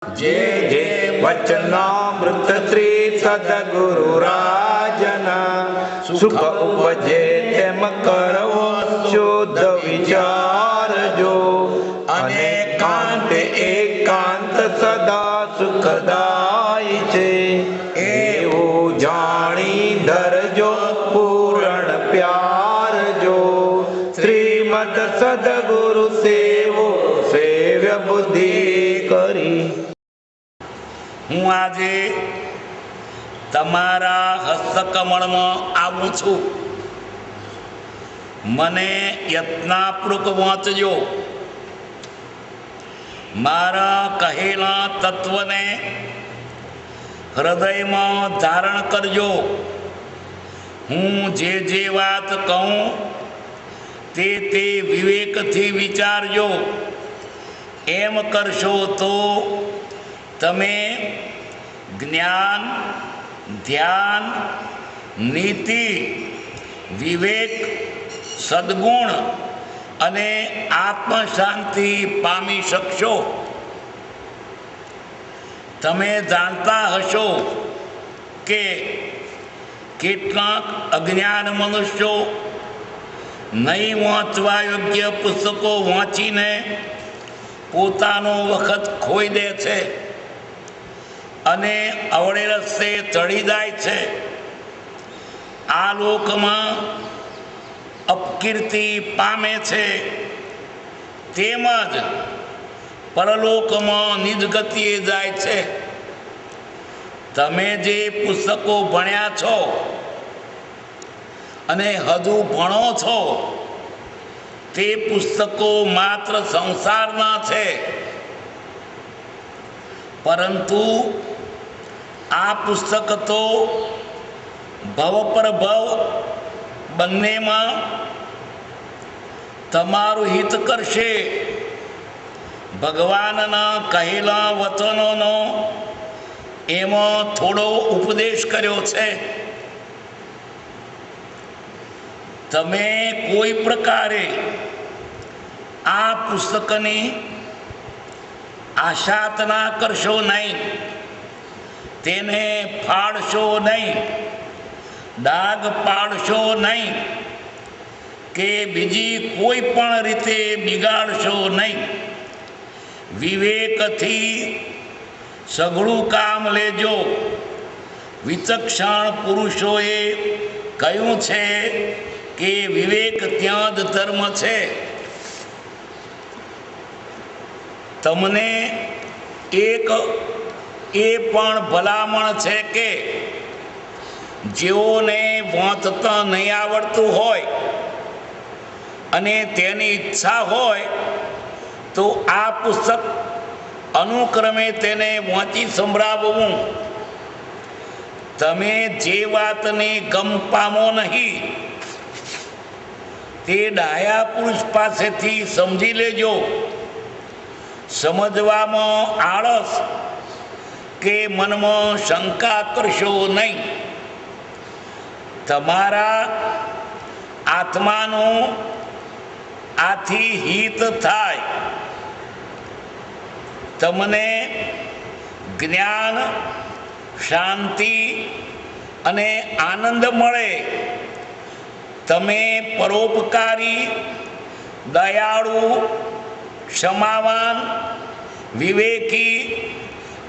જે જે વચનામૃત શ્રી સદગુરુરાજના સુખ ઉપજે તેમ કરવો શુદ્ધ વિચારજો અને કાંત એકાંત સદા સુખદાય છે એવું જાણી ધરજો પૂરણ પ્યારજો શ્રીમદ સદગુરુ સેવો સેવ્ય બુદ્ધિ કરી। હું આજે તમારા હસ્તકમળમાં આવું છું। મને યત્નાપૂર્વક વાંચજો। મારા કહેલા તત્વને હૃદયમાં ધારણ કરજો। હું જે જે વાત કહું તે વિવેકથી વિચારજો। એમ કરશો તો તમે જ્ઞાન, ધ્યાન, નીતિ, વિવેક, સદ્ગુણ અને આત્મશાંતિ પામી શકશો। તમે જાણતા હશો કે કેટલાક અજ્ઞાન મનુષ્યો નહીં વાંચવા યોગ્ય પુસ્તકો વાંચીને પોતાનો વખત ખોઈ દે છે અને અવળે રસ્તે ચડી જાય છે। આ લોકમાં અપકીર્તિ પામે છે તેમજ પરલોકમાં નિજગતિએ જાય છે। તમે જે પુસ્તકો ભણ્યા છો અને હજુ ભણો છો તે પુસ્તકો માત્ર સંસારના છે, પરંતુ આ પુસ્તક તો ભવ પર ભવ બંનેમાં તમારું હિત કરશે। ભગવાનના કહેલા વચનોનો એમાં થોડો ઉપદેશ કર્યો છે। તમે કોઈ પ્રકારે આ પુસ્તકની આશાતના કરશો નહીં, તેને ફાડશો નહીં, ડાઘ પાડશો નહીં કે બીજી કોઈ પણ રીતે બિગાડશો નહીં। વિવેકથી સઘળું કામ લેજો। વિચક્ષણ પુરુષોએ કહ્યું છે કે વિવેક ત્યાં જ ધર્મ છે। તમને એક એ પણ ભલામણ છે કે જેઓને વાંચતા નહીં આવડતું હોય અને તેની ઈચ્છા હોય તો આ પુસ્તક અનુક્રમે તેને વાંચી સંભળાવવું। તમે જે વાતને ગમ પામો નહીં તે ડાયા પુરુષ પાસેથી સમજી લેજો। સમજવામાં આળસ કે મનમાં શંકા કરશો નહીં। તમારા આત્માનું આથી હિત થાય। તમને જ્ઞાન, શાંતિ અને આનંદ મળે। તમે પરોપકારી, દયાળુ, ક્ષમાવાન, વિવેકી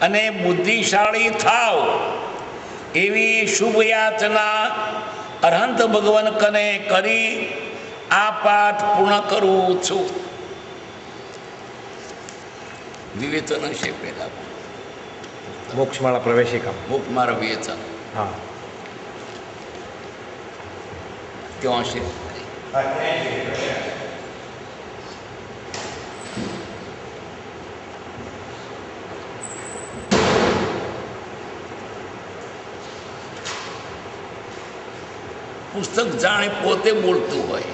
અને બુદ્ધિશાળી થાવ એવી શુભ યાચના અરહંત ભગવાન કને કરી આ પાઠ પૂર્ણ કરું છું। વિવેચન છે પહેલા મોક્ષમાળા પ્રવેશિકા મોક્ષમાળા વિવેચન હા ક્યાં છે? પુસ્તક જાણે પોતે બોલતું હોય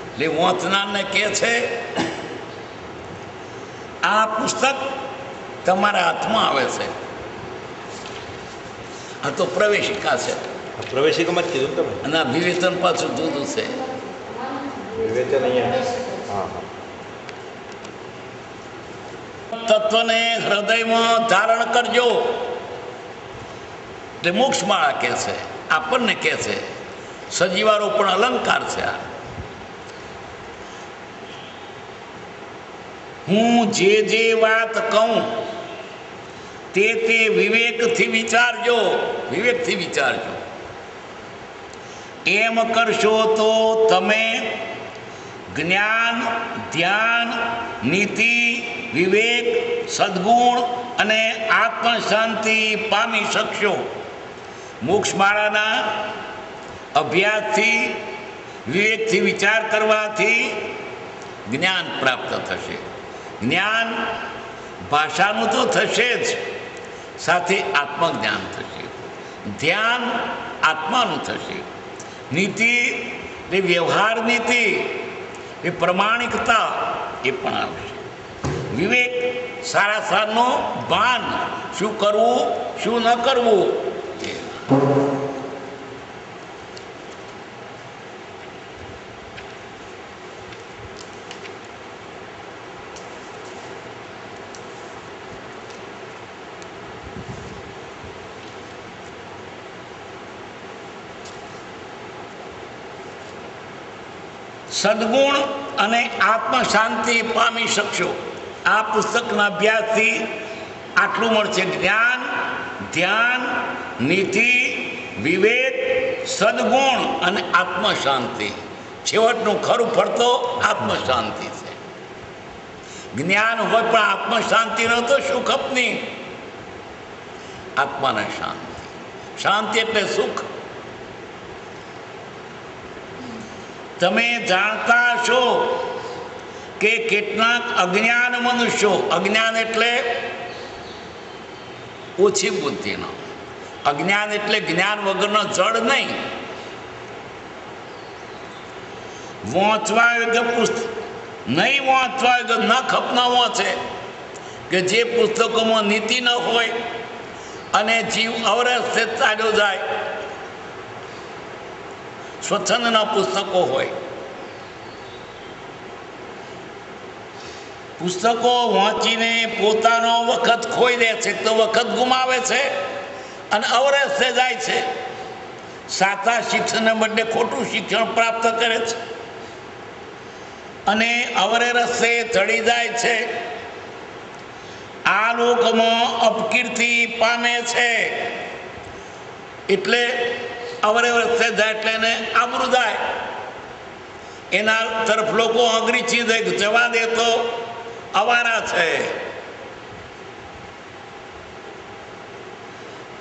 એટલે વાંચનારને કહે છે આ પુસ્તક તમારા હાથમાં આવે છે। આ તો પ્રવેશિકા છે। પ્રવેશિકામાં જ કીધું તમે અને વિવેચન પાછું જુદું છે। વિવેચન અહીંયા હા તત્વને હૃદયમાં ધારણ કરજો. એટલે મોક્ષમાળા કહે છે, આપણને કહે છે. સજીવારો પણ અલંકાર છે. આ હું જે વાત કહું તે વિવેકથી વિચારજો. વિવેકથી વિચારજો. એમ કરશો તો તમે જ્ઞાન, ધ્યાન, નીતિ, વિવેક, સદગુણ અને આત્મશાંતિ પામી શકશો. મોક્ષમાળાના અભ્યાસથી, વિવેકથી વિચાર કરવાથી જ્ઞાન પ્રાપ્ત થશે. જ્ઞાન ભાષાનું તો થશે જ, સાથે આત્મજ્ઞાન થશે. ધ્યાન આત્માનું થશે. નીતિ એ વ્યવહાર નીતિ, એ પ્રમાણિકતા એ પણ આવશે. વિવેક સારા સારનું ભાન, શું કરવું શું ન કરવું. સદગુણ અને આત્મશાંતિ પામી શકશો. આ પુસ્તકના અભ્યાસથી આટલું મળશે. જ્ઞાન, ધ્યાન, નીતિ, વિવેક, સદગુણ અને આત્મશાંતિ. છેવટનું ખરું ફળ તો આત્મશાંતિ છે. જ્ઞાન હોય પણ આત્મશાંતિ ન તો સુખ અપની. આત્માને શાંતિ. શાંતિ એટલે સુખ. તમે જાણતા છો કે કેટલાક અજ્ઞાન મનુષ્યો, અજ્ઞાન એટલે ઓછી બુદ્ધિનો, અજ્ઞાન એટલે જ્ઞાન વગરનો જડ નહીં. વાંચવા યોગ્ય પુસ્તક નહીં, વાંચવા યોગ્ય ન ખપના વાંચે, કે જે પુસ્તકોમાં નીતિ ન હોય અને જીવ અવરસ્તે ચાલ્યો જાય. સ્વચ્છંદના પુસ્તકો હોય. પુસ્તકો વાંચીને પોતાનો વખત ખોઈ દે છે, તો વખત ગુમાવે છે અને અવરસ્તે જાય છે. સાચા શિક્ષણને બદલે ખોટું શિક્ષણ પ્રાપ્ત કરે છે અને અવરે રસ્તે ચડી જાય છે. આ લોકમાં અપકીર્તિ પામે છે. એટલે અવરે રસ્તે જાય એટલે એને આબરૂ જાય. એના તરફ લોકો અંગ્રેજી જવા દે તો અવારા છે.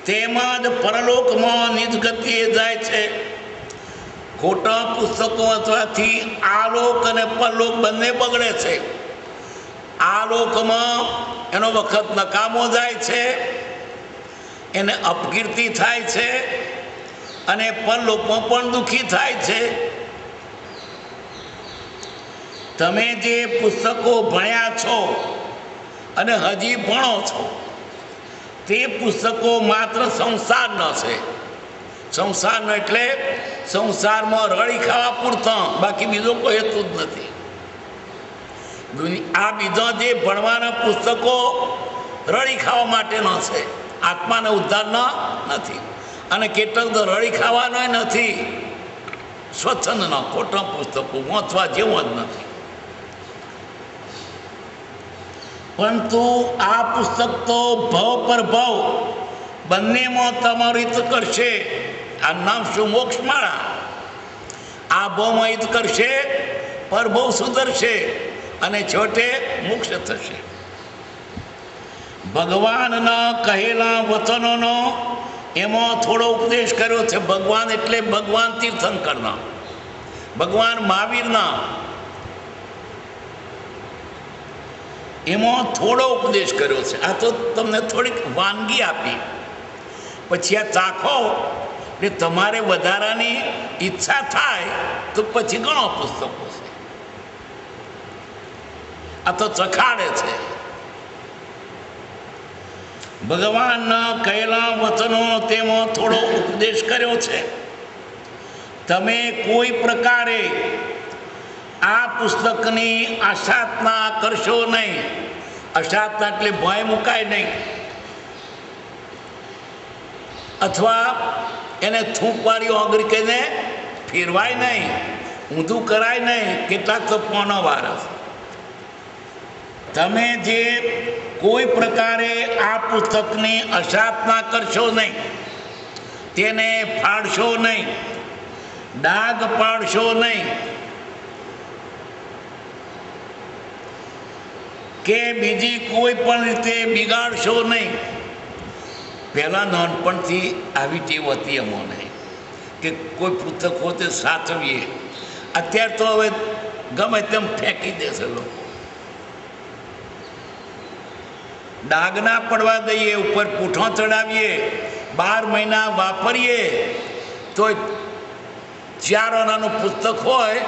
તેમજ પરલોકમાં નિજગતિએ જાય છે. ખોટા પુસ્તકો વાંચવાથી આલોક અને પરલોક બંને બગડે છે. આલોકમાં એનો વખત નકામો જાય છે, એને અપકીર્તિ થાય છે અને પરલોકમાં પણ દુઃખી થાય છે. તમે જે પુસ્તકો ભણ્યા છો અને હજી ભણો છો તે પુસ્તકો માત્ર સંસારના છે. સંસારનો એટલે સંસારમાં રળી ખાવા પૂરતા, બાકી બીજો કોઈ હેતુ જ નથી. આ બીજા જે ભણવાના પુસ્તકો રળી ખાવા માટેના છે, આત્માને ઉદ્ધારના નથી. અને કેટલાક તો રળી ખાવાનો નથી. સ્વચ્છંદના ખોટા પુસ્તકો વાંચવા જેવો જ નથી. પરંતુ આ પુસ્તક તો ભવ પર ભવ બંનેમાં તમારું હિત કરશે. આ નામ શું? મોક્ષમાળા. આ ભવમાં હિત કરશે, પરભવ સુધરશે અને છોટે મોક્ષ થશે. ભગવાનના કહેલા વચનોનો એમાં થોડો ઉપદેશ કર્યો છે. ભગવાન એટલે ભગવાન તીર્થંકરના, ભગવાન મહાવીરના. એમાં થોડો ઉપદેશ કર્યો છે. આ તો તમને થોડીક વાનગી આપી, પછી આ ચાખો એટલે તમારે વધારાની ઈચ્છા થાય તો પછી ઘણો પુસ્તકો છે. આ તો ચખાડે છે. ભગવાનના કહેલા વચનો તેમાં થોડો ઉપદેશ કર્યો છે. તમે કોઈ પ્રકારે આ પુસ્તકની આશાતના કરશો નહીં અશાંતના એટલે ભય મુકાય નહીં, અથવા એને થૂંકવાળી ઓગળી કહીને ફેરવાય નહીં, ઊંધું કરાય નહીં. કેટલાક તો પોનો વારસ. તમે જે કોઈ પ્રકારે આ પુસ્તકની અશાંતના કરશો નહીં, તેને ફાડશો નહીં, ડાઘ પાડશો નહીં કે બીજી કોઈ પણ રીતે બિગાડશો નહીં. પહેલાં નાનપણથી આવી ટેવ હતી અમોને કે કોઈ પુસ્તક હોય તે સાચવીએ. અત્યારે તો હવે ગમે તેમ ફેંકી દેશે લોકો. ડાઘ ના પડવા દઈએ, ઉપર પૂઠો ચડાવીએ, 12 મહિના વાપરીએ તો 4 આનાનું પુસ્તક હોય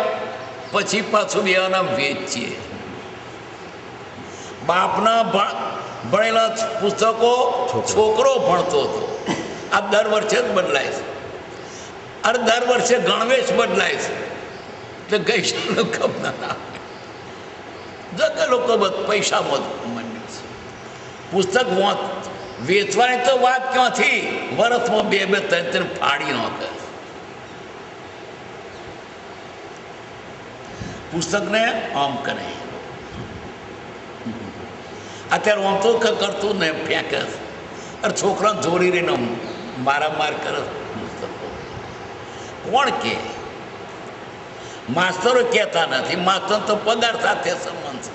પછી પાછું 2 આના વેચીએ. બાપના ભણેલા પુસ્તકો છોકરો ભણતો હતો. આ દર વર્ષે જ બદલાય છે. અરે દર વર્ષે ગણવેશ બદલાય છે. એટલે ગઈ સાલ ખબર ના જગ્યા લોકો પૈસામાં માંડ્યું છે. પુસ્તક વેચવાની તો વાત ક્યાંથી, વર્ષમાં 2-2 3 ફાડી નાખે. પુસ્તકને આમ કરે. અત્યારે આમ તો કરતું ને ફેંકે. અરે છોકરાને જોડી રહીને મારામાર કરે પુસ્તકો. કોણ કે? માસ્તરો કહેતા નથી. માસ્તર તો પગાર સાથે સંબંધ છે.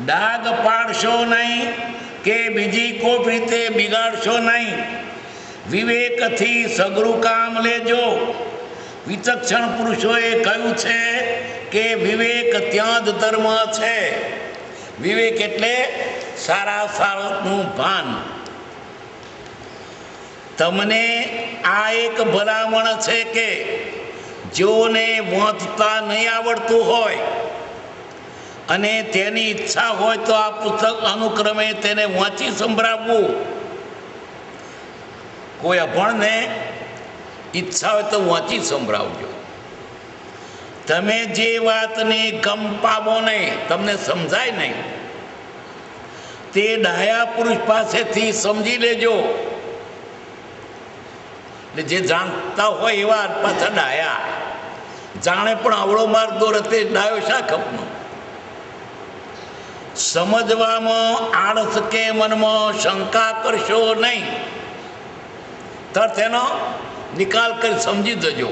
ડાઘ પાડશો નહીં કે બીજી કોઈ રીતે બિગાડશો નહીં. વિવેકથી સગરું કામ લેજો. વિચક્ષણ પુરુષોએ કહ્યું છે કે વિવેક ત્યાં જ ધર્મ છે. વિવેક એટલે સારા સારાનું ભાન. તમને આ એક ભલામણ છે કે જેઓને વાંચતા નહીં આવડતું હોય અને તેની ઈચ્છા હોય તો આ પુસ્તક અનુક્રમે તેને વાંચી સંભળાવવું. કોઈ અભણને ઈચ્છા હોય તો વાંચી સંભળાવજો. તમે જે વાતને ગમ પામો નહીં, તમને સમજાય નહીં, તે ડાયા પુરુષ પાસેથી સમજી લેજો. જે જાણતા હોય એવા પાછા ડાયા. જાણે પણ અવળો માર્ગ દોરે તે ડાયો શા ખપનો. સમજવામાં આળસ કે મનમાં શંકા કરશો નહીં, તો તેનો નિકાલ કરી સમજી જજો.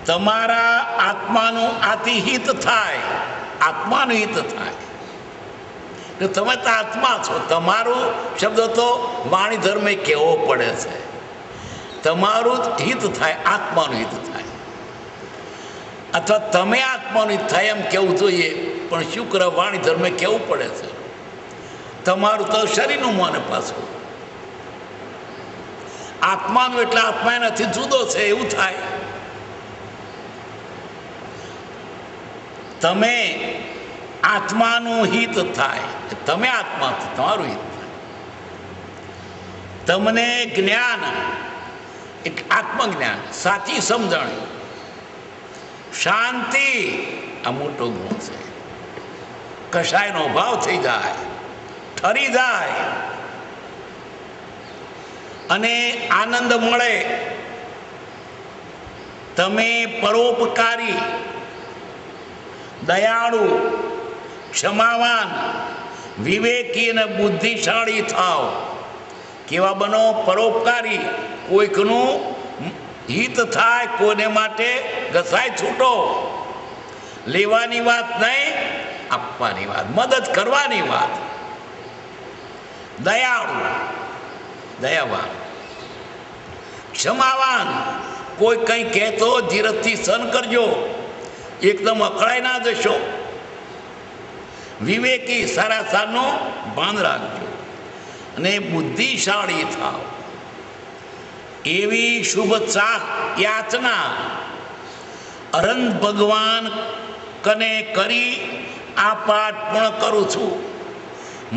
તમારા આત્માનું આથી હિત થાય. આત્માનું હિત થાય કે તમે તો આત્મા છો. તમારું શબ્દ તો વાણી ધર્મે કહેવો પડે છે. તમારું હિત થાય, આત્માનું હિત થાય. અથવા તમે આત્માનું હિત થાય એમ કહેવું જોઈએ, પણ શું કરે વાણી ધર્મે કહેવું પડે છે. તમારું તો શરીરનું મને પાછું. આત્માનું એટલે આત્મા એનાથી જુદો છે એવું થાય. તમે આત્માનું હિત થાય, તમે આત્મા છો, તમારું હિત થાય. તમને જ્ઞાન એટલે આત્મજ્ઞાન, સાચી સમજણ, શાંતિ, આ મોટો ગુણ છે. કશાયનો ભાવ થઈ જાય, ઠરી જાય અને આનંદ મળે. તમે પરોપકારી, દયાળુ, ક્ષમાવાન, વિવેકી અને બુદ્ધિશાળી થાવ. કેવા બનો? પરોપકારી. કોઈકનું હિત થાય, કોઈને માટે ઘસાય છૂટો. લેવાની વાત નહીં, આપવાની વાત, મદદ કરવાની વાત. દયાળુ, દયાવાન, ક્ષમાવાન. કોઈ કંઈ કહેતો ધીરજથી સહન કરજો, એકદમ અકળાઈ ના જશો. વિવેકી, સારા સારનું ભાન રાખજો અને બુદ્ધિશાળી થાવ. એવી શુભ યાચના અનંત ભગવાન કને કરી આ પાઠ પણ કરું છું.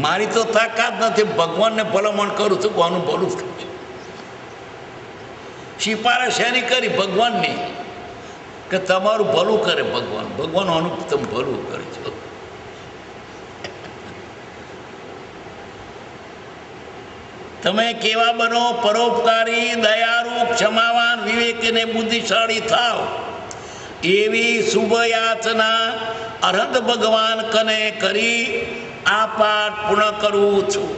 મારી તો તાકાત નથી, ભગવાનને ભલામણ કરું છું, કોનું ભલું થયું. સિફારશ એની કરી ભગવાનની. કે તમારું ભલું કરે ભગવાન. ભગવાન આનું તમે ભલું કરે છો. તમે કેવા બનો? પરોપકારી, દયાળુ, ક્ષમાવાન, વિવેક અને બુદ્ધિશાળી થાવ. એવી શુભ યાચના અરહંત ભગવાન કને કરી આ પાઠ પૂર્ણ કરું છું.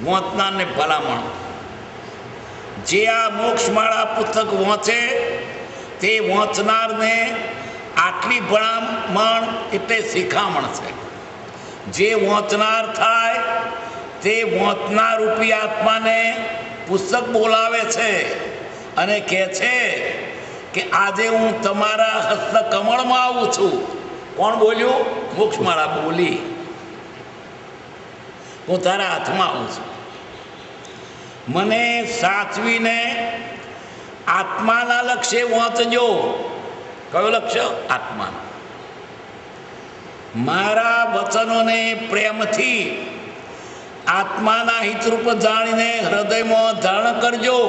વાંચનારને ભલામણ, જે આ મોક્ષમાળા પુસ્તક વાંચે તે વાંચનારને આટલી ભલામણ એટલે શિખામણ છે. જે વાંચનાર થાય તે વાંચનાર રૂપી આત્માને પુસ્તક બોલાવે છે અને કહે છે કે આજે હું તમારા હસ્ત કમળમાં આવું છું. કોણ બોલ્યું? મોક્ષમાળા બોલી. હું તારા હાથમાં આવું છું. મને સાચવીને આત્માના લક્ષ્ય વાંચજો. કયો લક્ષ્ય? આત્માના. મારા વચનોને પ્રેમથી આત્માના હિતરૂપ જાણીને હૃદયમાં ધારણ કરજો.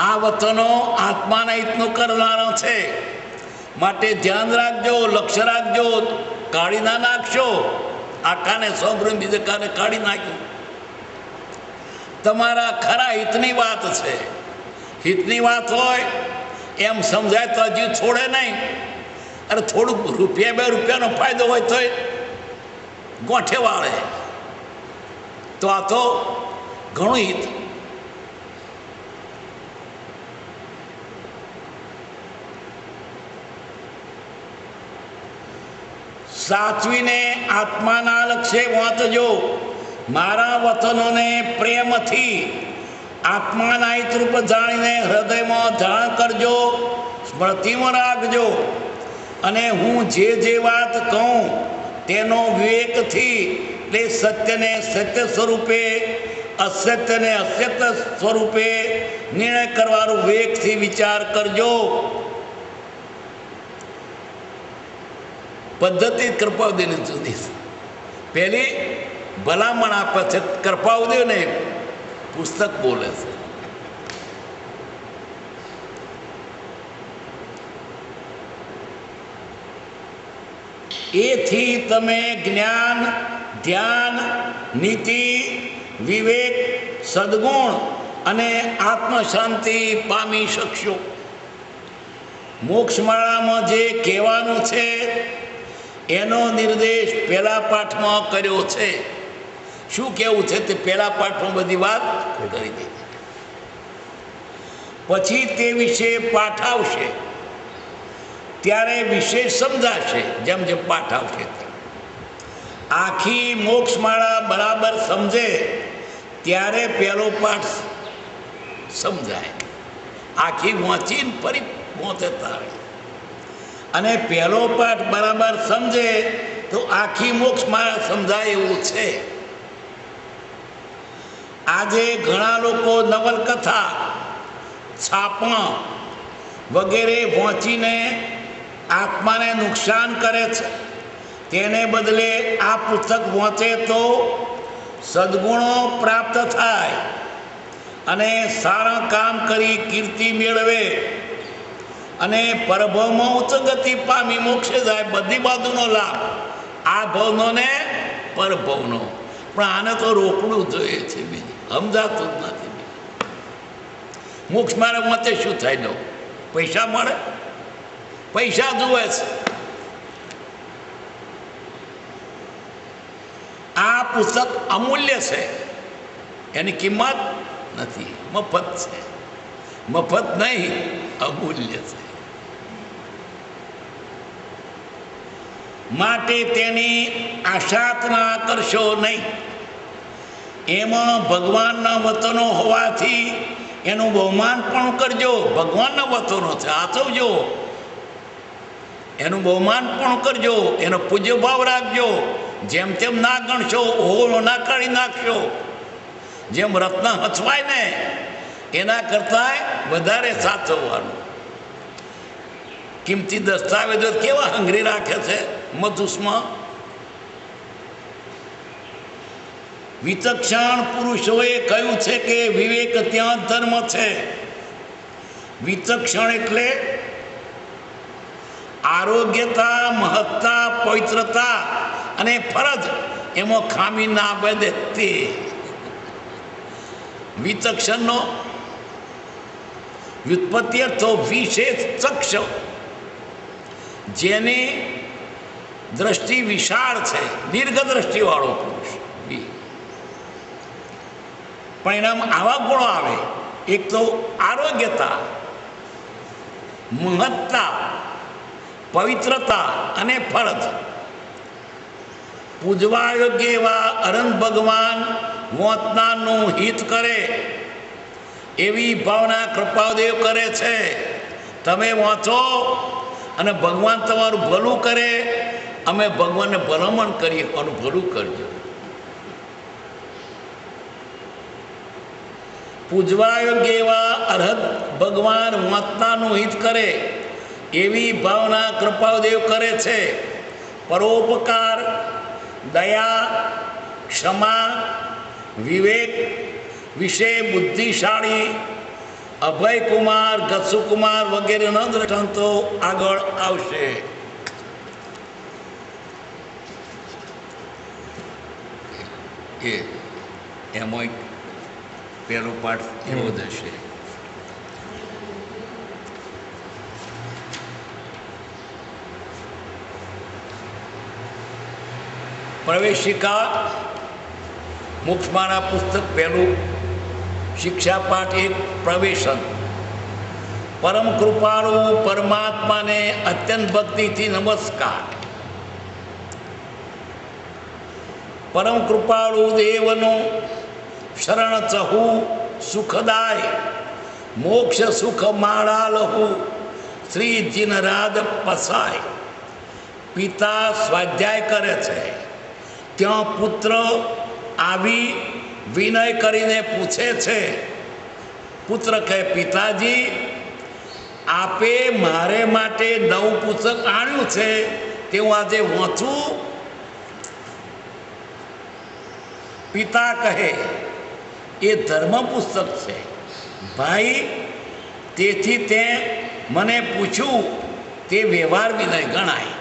આ વચનો આત્માના હિતનું કરનારા છે, માટે ધ્યાન રાખજો, લક્ષ્ય રાખજો. કાઢી ના નાખશો. આ કાને સોંભળીને બીજે કાને કાઢી નાખ્યું. તમારા ખરા હિતની વાત છે. હિતની વાત હોય એમ સમજાય તો હજી છોડે નહીં. અરે થોડુંક રૂપિયા 2 રૂપિયાનો ફાયદો હોય તો ગોઠે વાળે. તો આ તો ઘણું હિત. સાચવીને આત્માના લક્ષ્ય વાંચજો. મારા વચનોને પ્રેમથી આત્માના હિતરૂપ જાણીને હૃદયમાં ધારણ કરજો, સ્મૃતિમાં રાખજો. અને હું જે વાત કહું તેનો વિવેકથી એટલે સત્યને સત્ય સ્વરૂપે, અસત્યને અસત્ય સ્વરૂપે નિર્ણય કરવાનો વિવેકથી વિચાર કરજો. પદ્ધતિ કૃપાઉદેવની જુદી છે. પહેલી ભલામણ આપે છે, કૃપાઉદેવને પુસ્તક બોલે છે. એથી તમે જ્ઞાન, ધ્યાન, નીતિ, વિવેક, સદગુણ અને આત્મશાંતિ પામી શકશો. મોક્ષમાળામાં જે કહેવાનું છે એનો નિર્દેશ પહેલા પાઠમાં કર્યો છે. શું કહેવું છે તે પહેલા પાઠમાં બધી વાત કરી દીધી. પછી તે વિશે પાઠ આવશે ત્યારે વિશેષ સમજાશે. જેમ જેમ પાઠ આવશે આખી મોક્ષમાળા બરાબર સમજે ત્યારે પહેલો પાઠ સમજાય. આખી વાંચીને ફરી વાંચે તારે. અને પહેલો પાઠ બરાબર સમજે તો આખી મોક્ષમાળા સમજાય એવું છે. આજે ઘણા લોકો નવલકથા, છાપા વગેરે વાંચીને આત્માને નુકસાન કરે છે. તેને બદલે આ પુસ્તક વાંચે તો સદગુણો પ્રાપ્ત થાય અને સારા કામ કરી કીર્તિ મેળવે અને પરભવમાં ઉચ્ચ ગતિ પામી મોક્ષે જાય. બધી બાજુનો લાભ, આ ભવનો ને પરભવનો. પણ આને તો રોકડું જોઈએ છે, બીજું સમજાતું જ નથી. મોક્ષ મારે મતે શું થાય? દો પૈસા મળે, પૈસા જુએ છે. આ પુસ્તક અમૂલ્ય છે, એની કિંમત નથી. મફત છે. મફત નહીં, અમૂલ્ય છે. માટે તેની આશાત ના કરશો નહીં. એમાં ભગવાનના વચનો હોવાથી એનું બહુમાન પણ કરજો. ભગવાનના વચનો છે, આચવજો. એનું બહુમાન પણ કરજો, એનો પૂજ્ય ભાવ રાખજો. જેમ તેમ ના ગણશો, ઓહો ના કાઢી નાખશો. જેમ રત્ન હચવાય ને એના કરતાં વધારે સાચવવાનું. કિંમતી દસ્તાવેજો કેવા હંગરી રાખે છે મધુસમાં. વિચક્ષણ પુરુષોએ કહ્યું છે કે વિવેક ત્યાં ધર્મ છે. વિચક્ષણ એટલે આરોગ્યતા, મહત્તા, પવિત્રતા અને ફરજ એમાં ખામી ના બધે તે વિચક્ષણનો વ્યુત્પત્તિ અર્થો વિશેષ ચક્ષ, જેની દ્રષ્ટિ વિશાળ છે, દીર્ઘ દ્રષ્ટિવાળો પુરુષ. પણ એનામાં આવા ગુણો આવે, એક તો આરોગ્યતા, મહત્તા, પવિત્રતા અને ફરજ. પૂજવા યોગ્ય એવા અનંત ભગવાન મોતનાનું હિત કરે એવી ભાવના કૃપાદેવ કરે છે. તમે વાંચો અને ભગવાન તમારું ભલું કરે, અમે ભગવાનને ભલામણ કરીએ અને ભલું કરજો. પૂજવા યોગ્ય એવા અર્હત ભગવાન વાંચનાનું હિત કરે એવી ભાવના કૃપાદેવ કરે છે. પરોપકાર, દયા, ક્ષમા, વિવેક વિશે બુદ્ધિશાળી અભયકુમાર, ગસુકુમાર વગેરેના દ્રષ્ટાંતો આગળ આવશે. એમાં પહેલો પાઠ એવો જ હશે. પ્રવેશિકા મોક્ષમાળા પુસ્તક પહેલું, શિક્ષા પાઠ 1, પ્રવેશન. પરમ કૃપાળુ પરમાત્માને અત્યંત ભક્તિથી નમસ્કાર. પરમ કૃપાળુ દેવનું શરણ ચહુ સુખદાય, મોક્ષ સુખ માળા લહુ, શ્રી જીનરાદ પસાય. પિતા સ્વાધ્યાય કરે છે, ત્યાં પુત્ર આવી વિનય કરીને પૂછે છે. પુત્ર કહે, પિતાજી આપે મારે માટે નવું પુસ્તક આણ્યું છે, તે હું આજે વાંચું? પિતા કહે, એ ધર્મ પુસ્તક છે ભાઈ, તેથી તે મને પૂછ્યું તે વ્યવહાર વિનય ગણાય.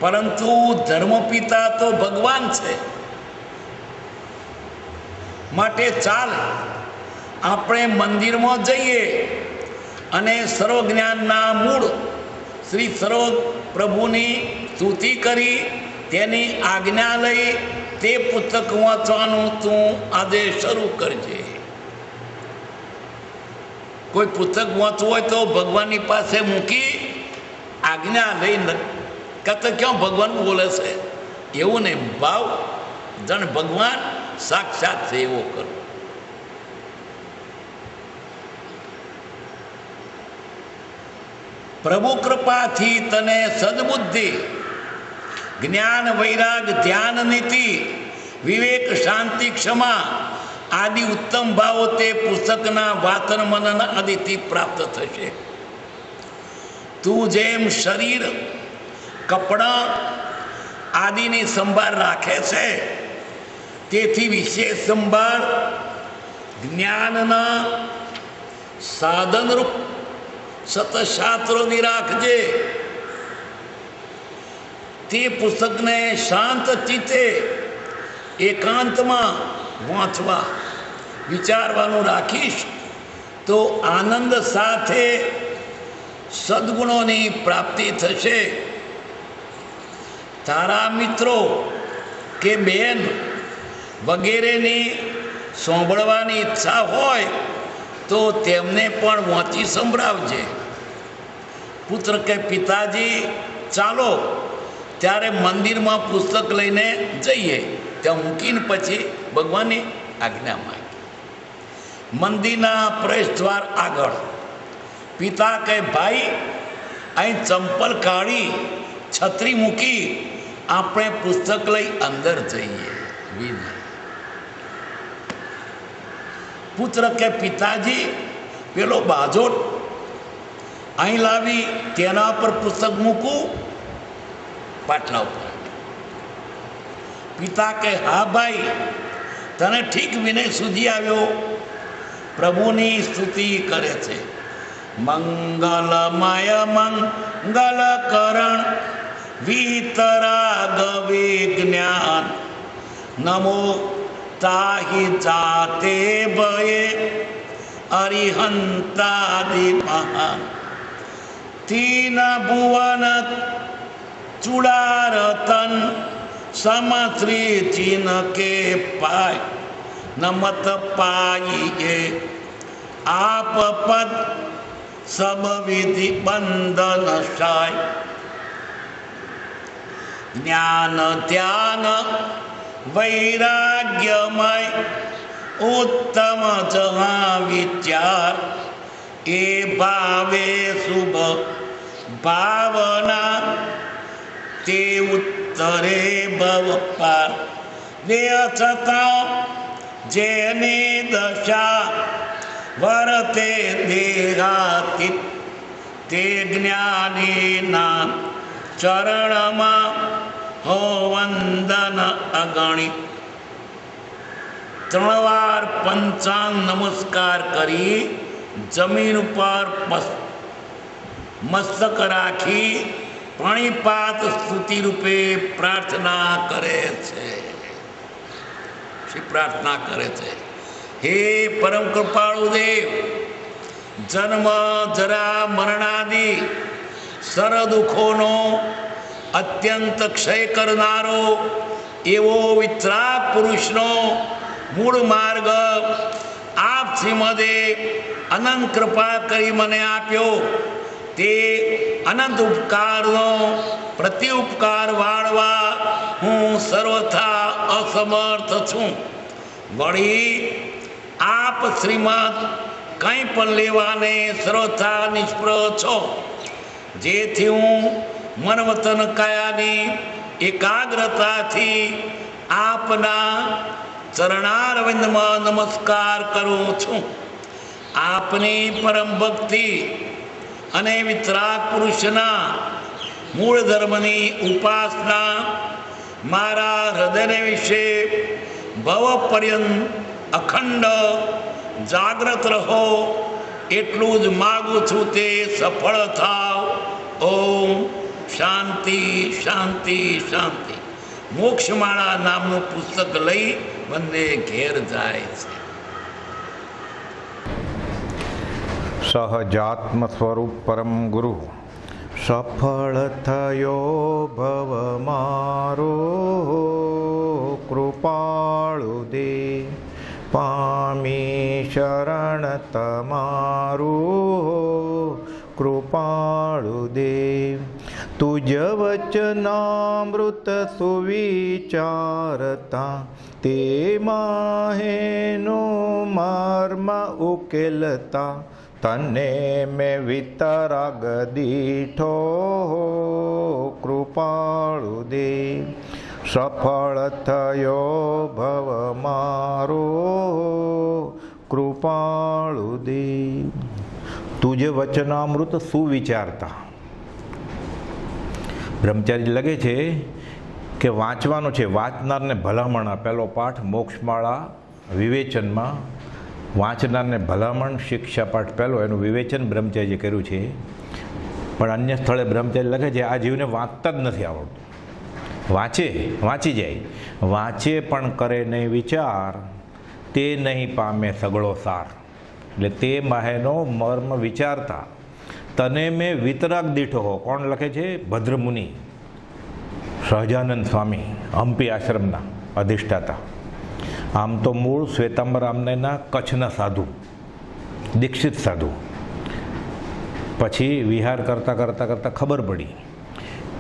પરંતુ ધર્મપિતા તો ભગવાન છે, માટે ચાલ આપણે મંદિરમાં જઈએ અને સર્વજ્ઞાનના મૂળ શ્રી સર્વ પ્રભુની સ્તુતિ કરી તેની આજ્ઞા લઈ તે પુસ્તક વાંચવાનું તું આજે શરૂ કરજે. કોઈ પુસ્તક વાંચવું હોય તો ભગવાનની પાસે મૂકી આજ્ઞા લઈ, કહેતા ક્યાં ભગવાન બોલે છે એવું નહીં, ભાવ જણ ભગવાન સાક્ષાત છે એવો કરો. પ્રભુ કૃપાથી તને સદબુદ્ધિ, જ્ઞાન, વૈરાગ, ધ્યાન, નીતિ, વિવેક, શાંતિ, ક્ષમા આદિ ઉત્તમ ભાવો તે પુસ્તકના વાતન મનન આદિથી પ્રાપ્ત થશે. તું જેમ શરીર, કપડાં આદિની સંભાળ રાખે છે, તેથી વિશેષ સંભાળ જ્ઞાનના સાધનરૂપ સતશાસ્ત્રોની રાખજે. તે પુસ્તકને શાંત ચિત્તે એકાંતમાં વાંચવા વિચારવાનું રાખીશ તો આનંદ સાથે સદગુણોની પ્રાપ્તિ થશે. તારા મિત્રો કે બેન વગેરેની સાંભળવાની ઈચ્છા હોય તો તેમને પણ વાંચી સંભળાવજે. પુત્ર કે પિતાજી ચાલો ત્યારે મંદિરમાં પુસ્તક લઈને જઈએ. ત્યાં મૂકીને પછી ભગવાનની આજ્ઞા માંગી. મંદિરના પ્રવેશ દ્વાર આગળ પિતા કહે, ભાઈ અહીં ચંપલ કાઢી છત્રી મૂકી આપણે પુસ્તક લઈ અંદર જઈએ. વિનય. પુત્ર કે પિતાજી પેલો બાજોટ અહીં લાવી તેના પર પુસ્તક મૂકું પાટલા ઉપર. પિતા કહે, હા ભાઈ તને ઠીક વિનય સુધી આવ્યો. પ્રભુની સ્તુતિ કરે છે, મંગલમય મંગલકરણ વિતરાગ વિજ્ઞાન નમો તાહિ જાતે ભયે અરિહંતાદિ મહાન તીન ભુવન ચૂડારતન સમશ્રી ચિન કે પાય નમત પાઈએ આપ પદ સબ વિધિ બંધન શાય જ્ઞાન ધ્યાન વૈરાગ્યમય ઉત્તમ જહા વિચાર એ ભાવે શુભ ભાવના તે ઉત્તરે ભવ પાર દેહ છતાં જેની દશા વર્તે દેહાતીત તે જ્ઞાનીના ચરણમાં હો વંદન અગણિત. 3 વાર પંચાંગ નમસ્કાર કરી જમીન ઉપર મસ્તક રાખી પ્રણિપાત સ્તુતિ રૂપે પ્રાર્થના કરે છે. શી પ્રાર્થના કરે છે? હે પરમ કૃપાળુ દેવ, જન્મ જરા મરણાદિ સર દુઃખોનો અત્યંત ક્ષય કરનારો એવો વિતરાગ પુરુષનો મૂળ માર્ગ આપ શ્રીમદે અનંત કૃપા કરી મને આપ્યો. તે અનંત ઉપકારનો પ્રતિ ઉપકાર વાળવા હું સર્વથા અસમર્થ છું. વળી આપ શ્રીમદ કંઈ પણ લેવાને સર્વથા નિષ્ફળ છો. જેથી હું મનવતન કાયાની એકાગ્રતાથી આપના ચરણારવિંદમાં નમસ્કાર કરું છું. આપની પરમ ભક્તિ અને વિતરાગ પુરુષના મૂળ ધર્મની ઉપાસના મારા હૃદયને વિશે ભવ પર્યંત અખંડ જાગ્રત રહો એટલું જ માગું છું. તે સફળ થાવ. ઓમ શાંતિ શાંતિ શાંતિ. મોક્ષમાળા નામનું પુસ્તક લઈ બંને ઘેર જાય છે. સહજાત્મ સ્વરૂપ પરમ ગુરુ સફળ થયો ભવ મારો કૃપાળુ દે પામી શરણ તમારું કૃપાળુ દેવ. તુજ વચનામૃત સુવિચારતા તે માહેનો મર્મ ઉકેલતા તને મેં વિતરાગ દીઠો કૃપાળુ દેવ. સફળ થયો ભવ મારો કૃપાળુ દેવ. તુજ વચનામૃત સુવિચારતા. બ્રહ્મચારી લગે છે કે વાંચવાનું છે, વાંચનારને ભલામણ. પહેલો પાઠ મોક્ષમાળા વિવેચનમાં વાંચનારને ભલામણ શિક્ષા પાઠ પહેલો એનું વિવેચન બ્રહ્મચારીએ કર્યું છે. પણ અન્ય સ્થળે બ્રહ્મચારી લખે છે આ જીવને વાંચતા જ નથી આવડતું. વાંચી જાય, વાંચે પણ કરે નહીં વિચાર, તે નહીં પામે સગળો સાર. એટલે તે માહેનો મર્મ વિચારતા તને મેં વિતરાગ દીઠો હો. કોણ લખે છે? ભદ્રમુનિ સહજાનંદ સ્વામી, હમ્પી આશ્રમના અધિષ્ઠાતા. આમ તો મૂળ શ્વેતાંબર આમનેના કચ્છના સાધુ, દીક્ષિત સાધુ. પછી વિહાર કરતાં કરતાં ખબર પડી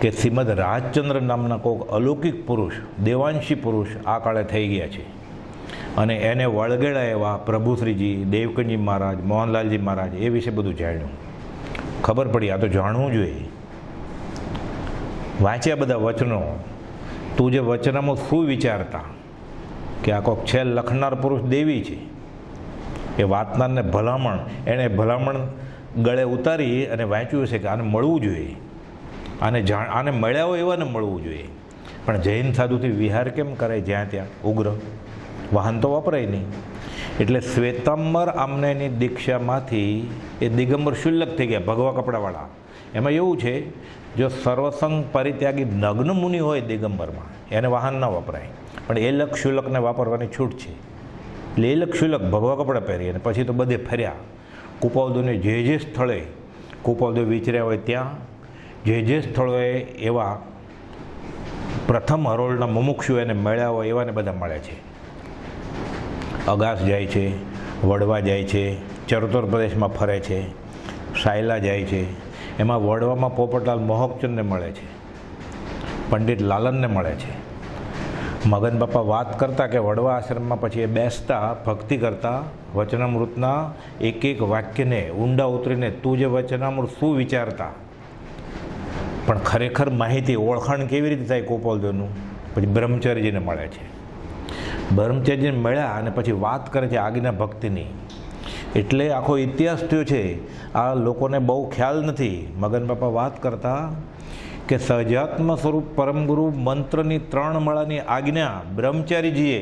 કે શ્રીમદ રાજચંદ્ર નામના કોઈક અલૌકિક પુરુષ, દેવાંશી પુરુષ આ કાળે થઈ ગયા છે. અને એને વળગેડા એવા પ્રભુશ્રીજી, દેવકનજી મહારાજ, મોહનલાલજી મહારાજ એ વિશે બધું જાણ્યું. ખબર પડી આ તો જાણવું જોઈએ. વાંચ્યા બધા વચનો. તું જે વચનામાં શું વિચારતા કે આ કોઈક છે લખનાર પુરુષ દેવી છે, એ વાંચનારને ભલામણ, એણે ભલામણ ગળે ઉતારી અને વાંચ્યું છે કે આને મળવું જોઈએ, આને મળ્યા હોય એવાને મળવું જોઈએ. પણ જૈન સાધુથી વિહાર કેમ કરે જ્યાં ત્યાં? ઉગ્ર વાહન તો વપરાય નહીં. એટલે શ્વેતાંબર આમનેની દીક્ષામાંથી એ દિગંબર શુલ્લક થઈ ગયા, ભગવા કપડાવાળા. એમાં એવું છે, જો સર્વસંગ પરિત્યાગી નગ્ન મુનિ હોય દિગંબરમાં, એને વાહન ન વપરાય, પણ એ લક શુલ્લકને વાપરવાની છૂટ છે. એટલે એ લક શુલ્લક ભગવા કપડાં પહેરી અને પછી તો બધે ફર્યા. કુપાવદોને જે સ્થળે કુપાવદો વિચર્યા હોય ત્યાં, જે સ્થળોએ એવા પ્રથમ હરોળના મુમુક્ષુ એને મળ્યા હોય એવાને બધા મળે છે. અગાસ જાય છે, વડવા જાય છે, ચરોતર પ્રદેશમાં ફરે છે, સાયલા જાય છે. એમાં વડવામાં પોપટલાલ મોહકચંદને મળે છે, પંડિત લાલનને મળે છે. મગન બાપા વાત કરતા કે વડવા આશ્રમમાં પછી એ બેસતા, ભક્તિ કરતા, વચનામૃતના એક એક વાક્યને ઊંડા ઉતરીને તું જે વચનામૃત શું વિચારતા, પણ ખરેખર માહિતી ઓળખાણ કેવી રીતે થાય કોપાલદેવનું, પછી બ્રહ્મચર્યજીને મળે છે. બ્રહ્મચર્યજીને મળ્યા અને પછી વાત કરે છે આજ્ઞા ભક્તિની. એટલે આખો ઇતિહાસ થયો છે. આ લોકોને બહુ ખ્યાલ નથી. મગન બાપા વાત કરતા કે સહજાત્મ સ્વરૂપ પરમગુરુ મંત્રની 3 માળાની આજ્ઞા બ્રહ્મચારીજીએ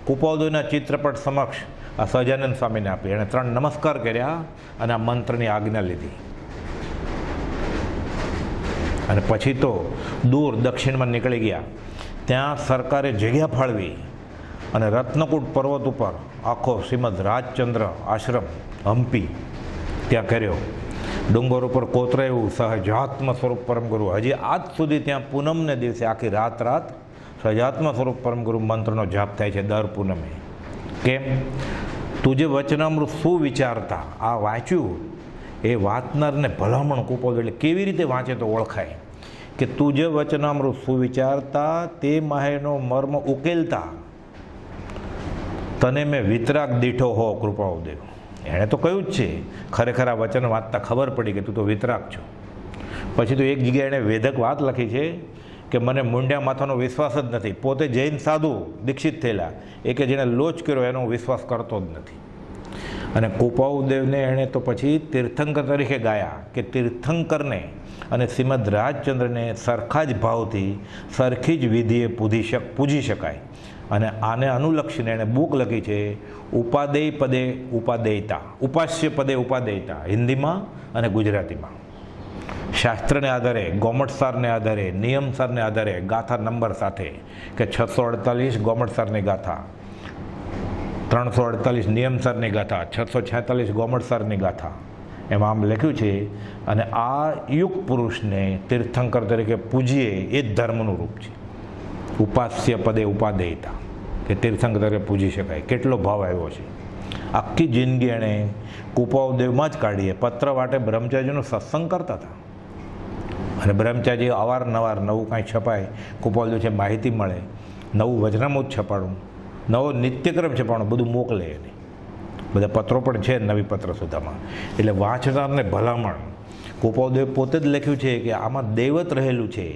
કુપાવદોના ચિત્રપટ સમક્ષ આ સહજાનંદ સ્વામીને આપી. એણે 3 નમસ્કાર કર્યા અને આ મંત્રની આજ્ઞા લીધી. અને પછી તો દૂર દક્ષિણમાં નીકળી ગયા. ત્યાં સરકારે જગ્યા ફાળવી અને રત્નકૂટ પર્વત ઉપર આખો શ્રીમદ રાજચંદ્ર આશ્રમ હમ્પી ત્યાં કર્યો. ડુંગર ઉપર કોતરાયું સહજાત્મ સ્વરૂપ પરમગુરુ. હજી આજ સુધી ત્યાં પૂનમને દિવસે આખી રાત સહજાત્મ સ્વરૂપ પરમગુરુ મંત્રનો જાપ થાય છે દર પૂનમે. કેમ? તું જે વચનામૃત શું વિચારતા, આ વાંચ્યું એ વાંચનારને ભલામણ કૂપો. એટલે કેવી રીતે વાંચે તો ઓળખાય કે તું જે વચનામૃત શું વિચારતા તે માહેનો મર્મ ઉકેલતા તને મેં વિતરાગ દીઠો હો કૃપાળુદેવ. એણે તો કહ્યું જ છે, ખરેખર આ વચન વાંચતા ખબર પડી કે તું તો વિતરાગ છો. પછી તો એક જગ્યાએ એણે વેધક વાત લખી છે કે મને મુંડ્યા માથાનો વિશ્વાસ જ નથી. પોતે જૈન સાધુ દીક્ષિત થયેલા, એ કે જેણે લોચ કર્યો એનો વિશ્વાસ કરતો જ નથી. અને કૃપાળુદેવને એણે તો પછી તીર્થંકર તરીકે ગાયા કે તીર્થંકરને અને શ્રીમદ રાજચંદ્રને સરખા જ ભાવથી સરખી જ વિધિએ પૂજી શકાય. અને આને અનુલક્ષીને એણે બુક લખી છે ઉપાદેય પદે ઉપાદેયતા, ઉપાસ્ય પદે ઉપાદેયતા, હિન્દીમાં અને ગુજરાતીમાં. શાસ્ત્રને આધારે, ગોમટસારને આધારે, નિયમસારને આધારે ગાથા નંબર સાથે કે 648 ગોમટસારની ગાથા, 348 નિયમસારની ગાથા, 646 ગોમટસારની ગાથા, એમાં આમ લખ્યું છે. અને આ યુગ પુરુષને તીર્થંકર તરીકે પૂજીએ એ જ ધર્મનું રૂપ છે. ઉપાસ્ય પદે ઉપાદેયતા કે તીર્થંકર તરીકે પૂજી શકાય. કેટલો ભાવ આવ્યો છે. આખી જિંદગી એણે કુપાવદેવમાં જ કાઢીએ. પત્ર વાટે બ્રહ્મચારીજીનો સત્સંગ કરતા હતા. અને બ્રહ્મચારી અવારનવાર નવું કાંઈ છપાય, કુપાવદેવ છે માહિતી મળે, નવું વચનામૃત છપાડું, નવો નિત્યક્રમ છપાડું, બધું મોકલે એને. બધા પત્રો પણ છે નવી પત્ર સુધામાં. એટલે વાંચનારને ભલામણ. કુપાવદેવ પોતે જ લખ્યું છે કે આમાં દૈવત રહેલું છે.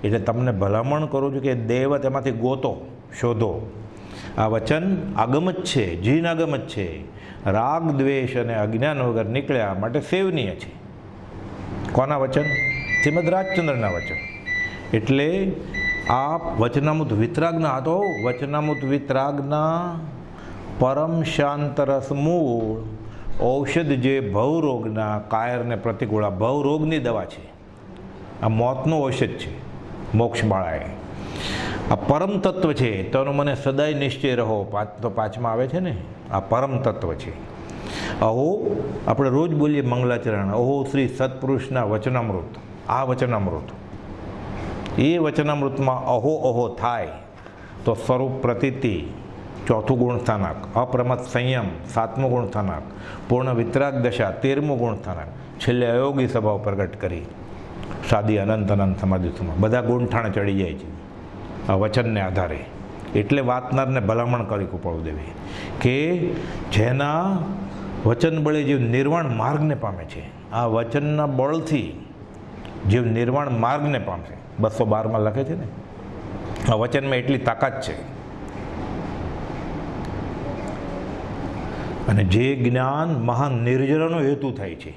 એટલે તમને ભલામણ કરું છું કે દૈવત એમાંથી ગોતો, શોધો. આ વચન આગમ જ છે, જીન આગમ જ છે. રાગ દ્વેષ અને અજ્ઞાન વગર નીકળ્યા માટે સેવનીય છે. કોના વચન? શ્રીમદ રાજચંદ્રના વચન. એટલે આ વચનામૃત વિતરાગના, આ તો વચનામૃત વિતરાગના પરમ શાંત રસ મૂળ ઔષધ જે ભવરોગના કાયરને પ્રતિકૂળ. આ ભવરોગની દવા છે. આ મોતનું ઔષધ છે. મોક્ષ બાળાએ આ પરમ તત્વ છે. તેનો મને સદાય નિશ્ચય રહો. તો 5માં આવે છે ને, આ પરમ તત્વ છે. અહો આપણે રોજ બોલીએ મંગલાચરણ, અહો શ્રી સત્પુરુષના વચનામૃત. આ વચનામૃત, એ વચનામૃતમાં અહો અહો થાય તો સ્વરૂપ પ્રતીતિ 4થું ગુણ સ્થાનક, અપ્રમત સંયમ 7મું ગુણ સ્થાનક, પૂર્ણ વિતરાગ દશા 13મું ગુણ સ્થાનક, છેલ્લે અયોગી સ્વભાવ પ્રગટ કરી સાદી અનંત સમાધિમાં બધા ગુણઠાણે ચડી જાય છે આ વચનને આધારે. એટલે વાંચનારને ભલામણ કરી કૃપાળુદેવે કે જેના વચન બળે જીવ નિર્વાણ માર્ગને પામે છે, આ વચનના બળથી જીવ નિર્વાણ માર્ગને પામશે. 212માં લખે છે ને, આ વચનમાં એટલી તાકાત છે. અને જે જ્ઞાન મહાન નિર્જરનો હેતુ થાય છે,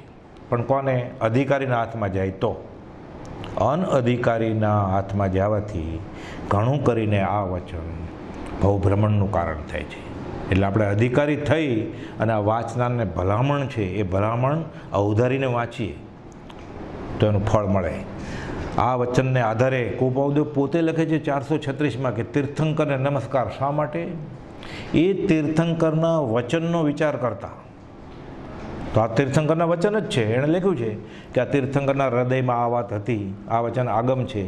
પણ કોને? અધિકારીના હાથમાં જાય તો. અનઅધિકારીના હાથમાં જવાથી ઘણું કરીને આ વચન ભવભ્રમણનું કારણ થાય છે. એટલે આપણે અધિકારી થઈ અને આ વાંચનારને ભલામણ છે એ ભલામણ અવધારીને વાંચીએ તો એનું ફળ મળે. આ વચનને આધારે કૃપાળુદેવ પોતે લખે છે 436માં કે તીર્થંકરને નમસ્કાર. શા માટે? એ તીર્થંકરના વચનનો વિચાર કરતા. તો આ તીર્થંકરના વચન જ છે. એણે લખ્યું છે કે આ તીર્થંકરના હૃદયમાં આ વાત હતી, આ વચન આગમ છે,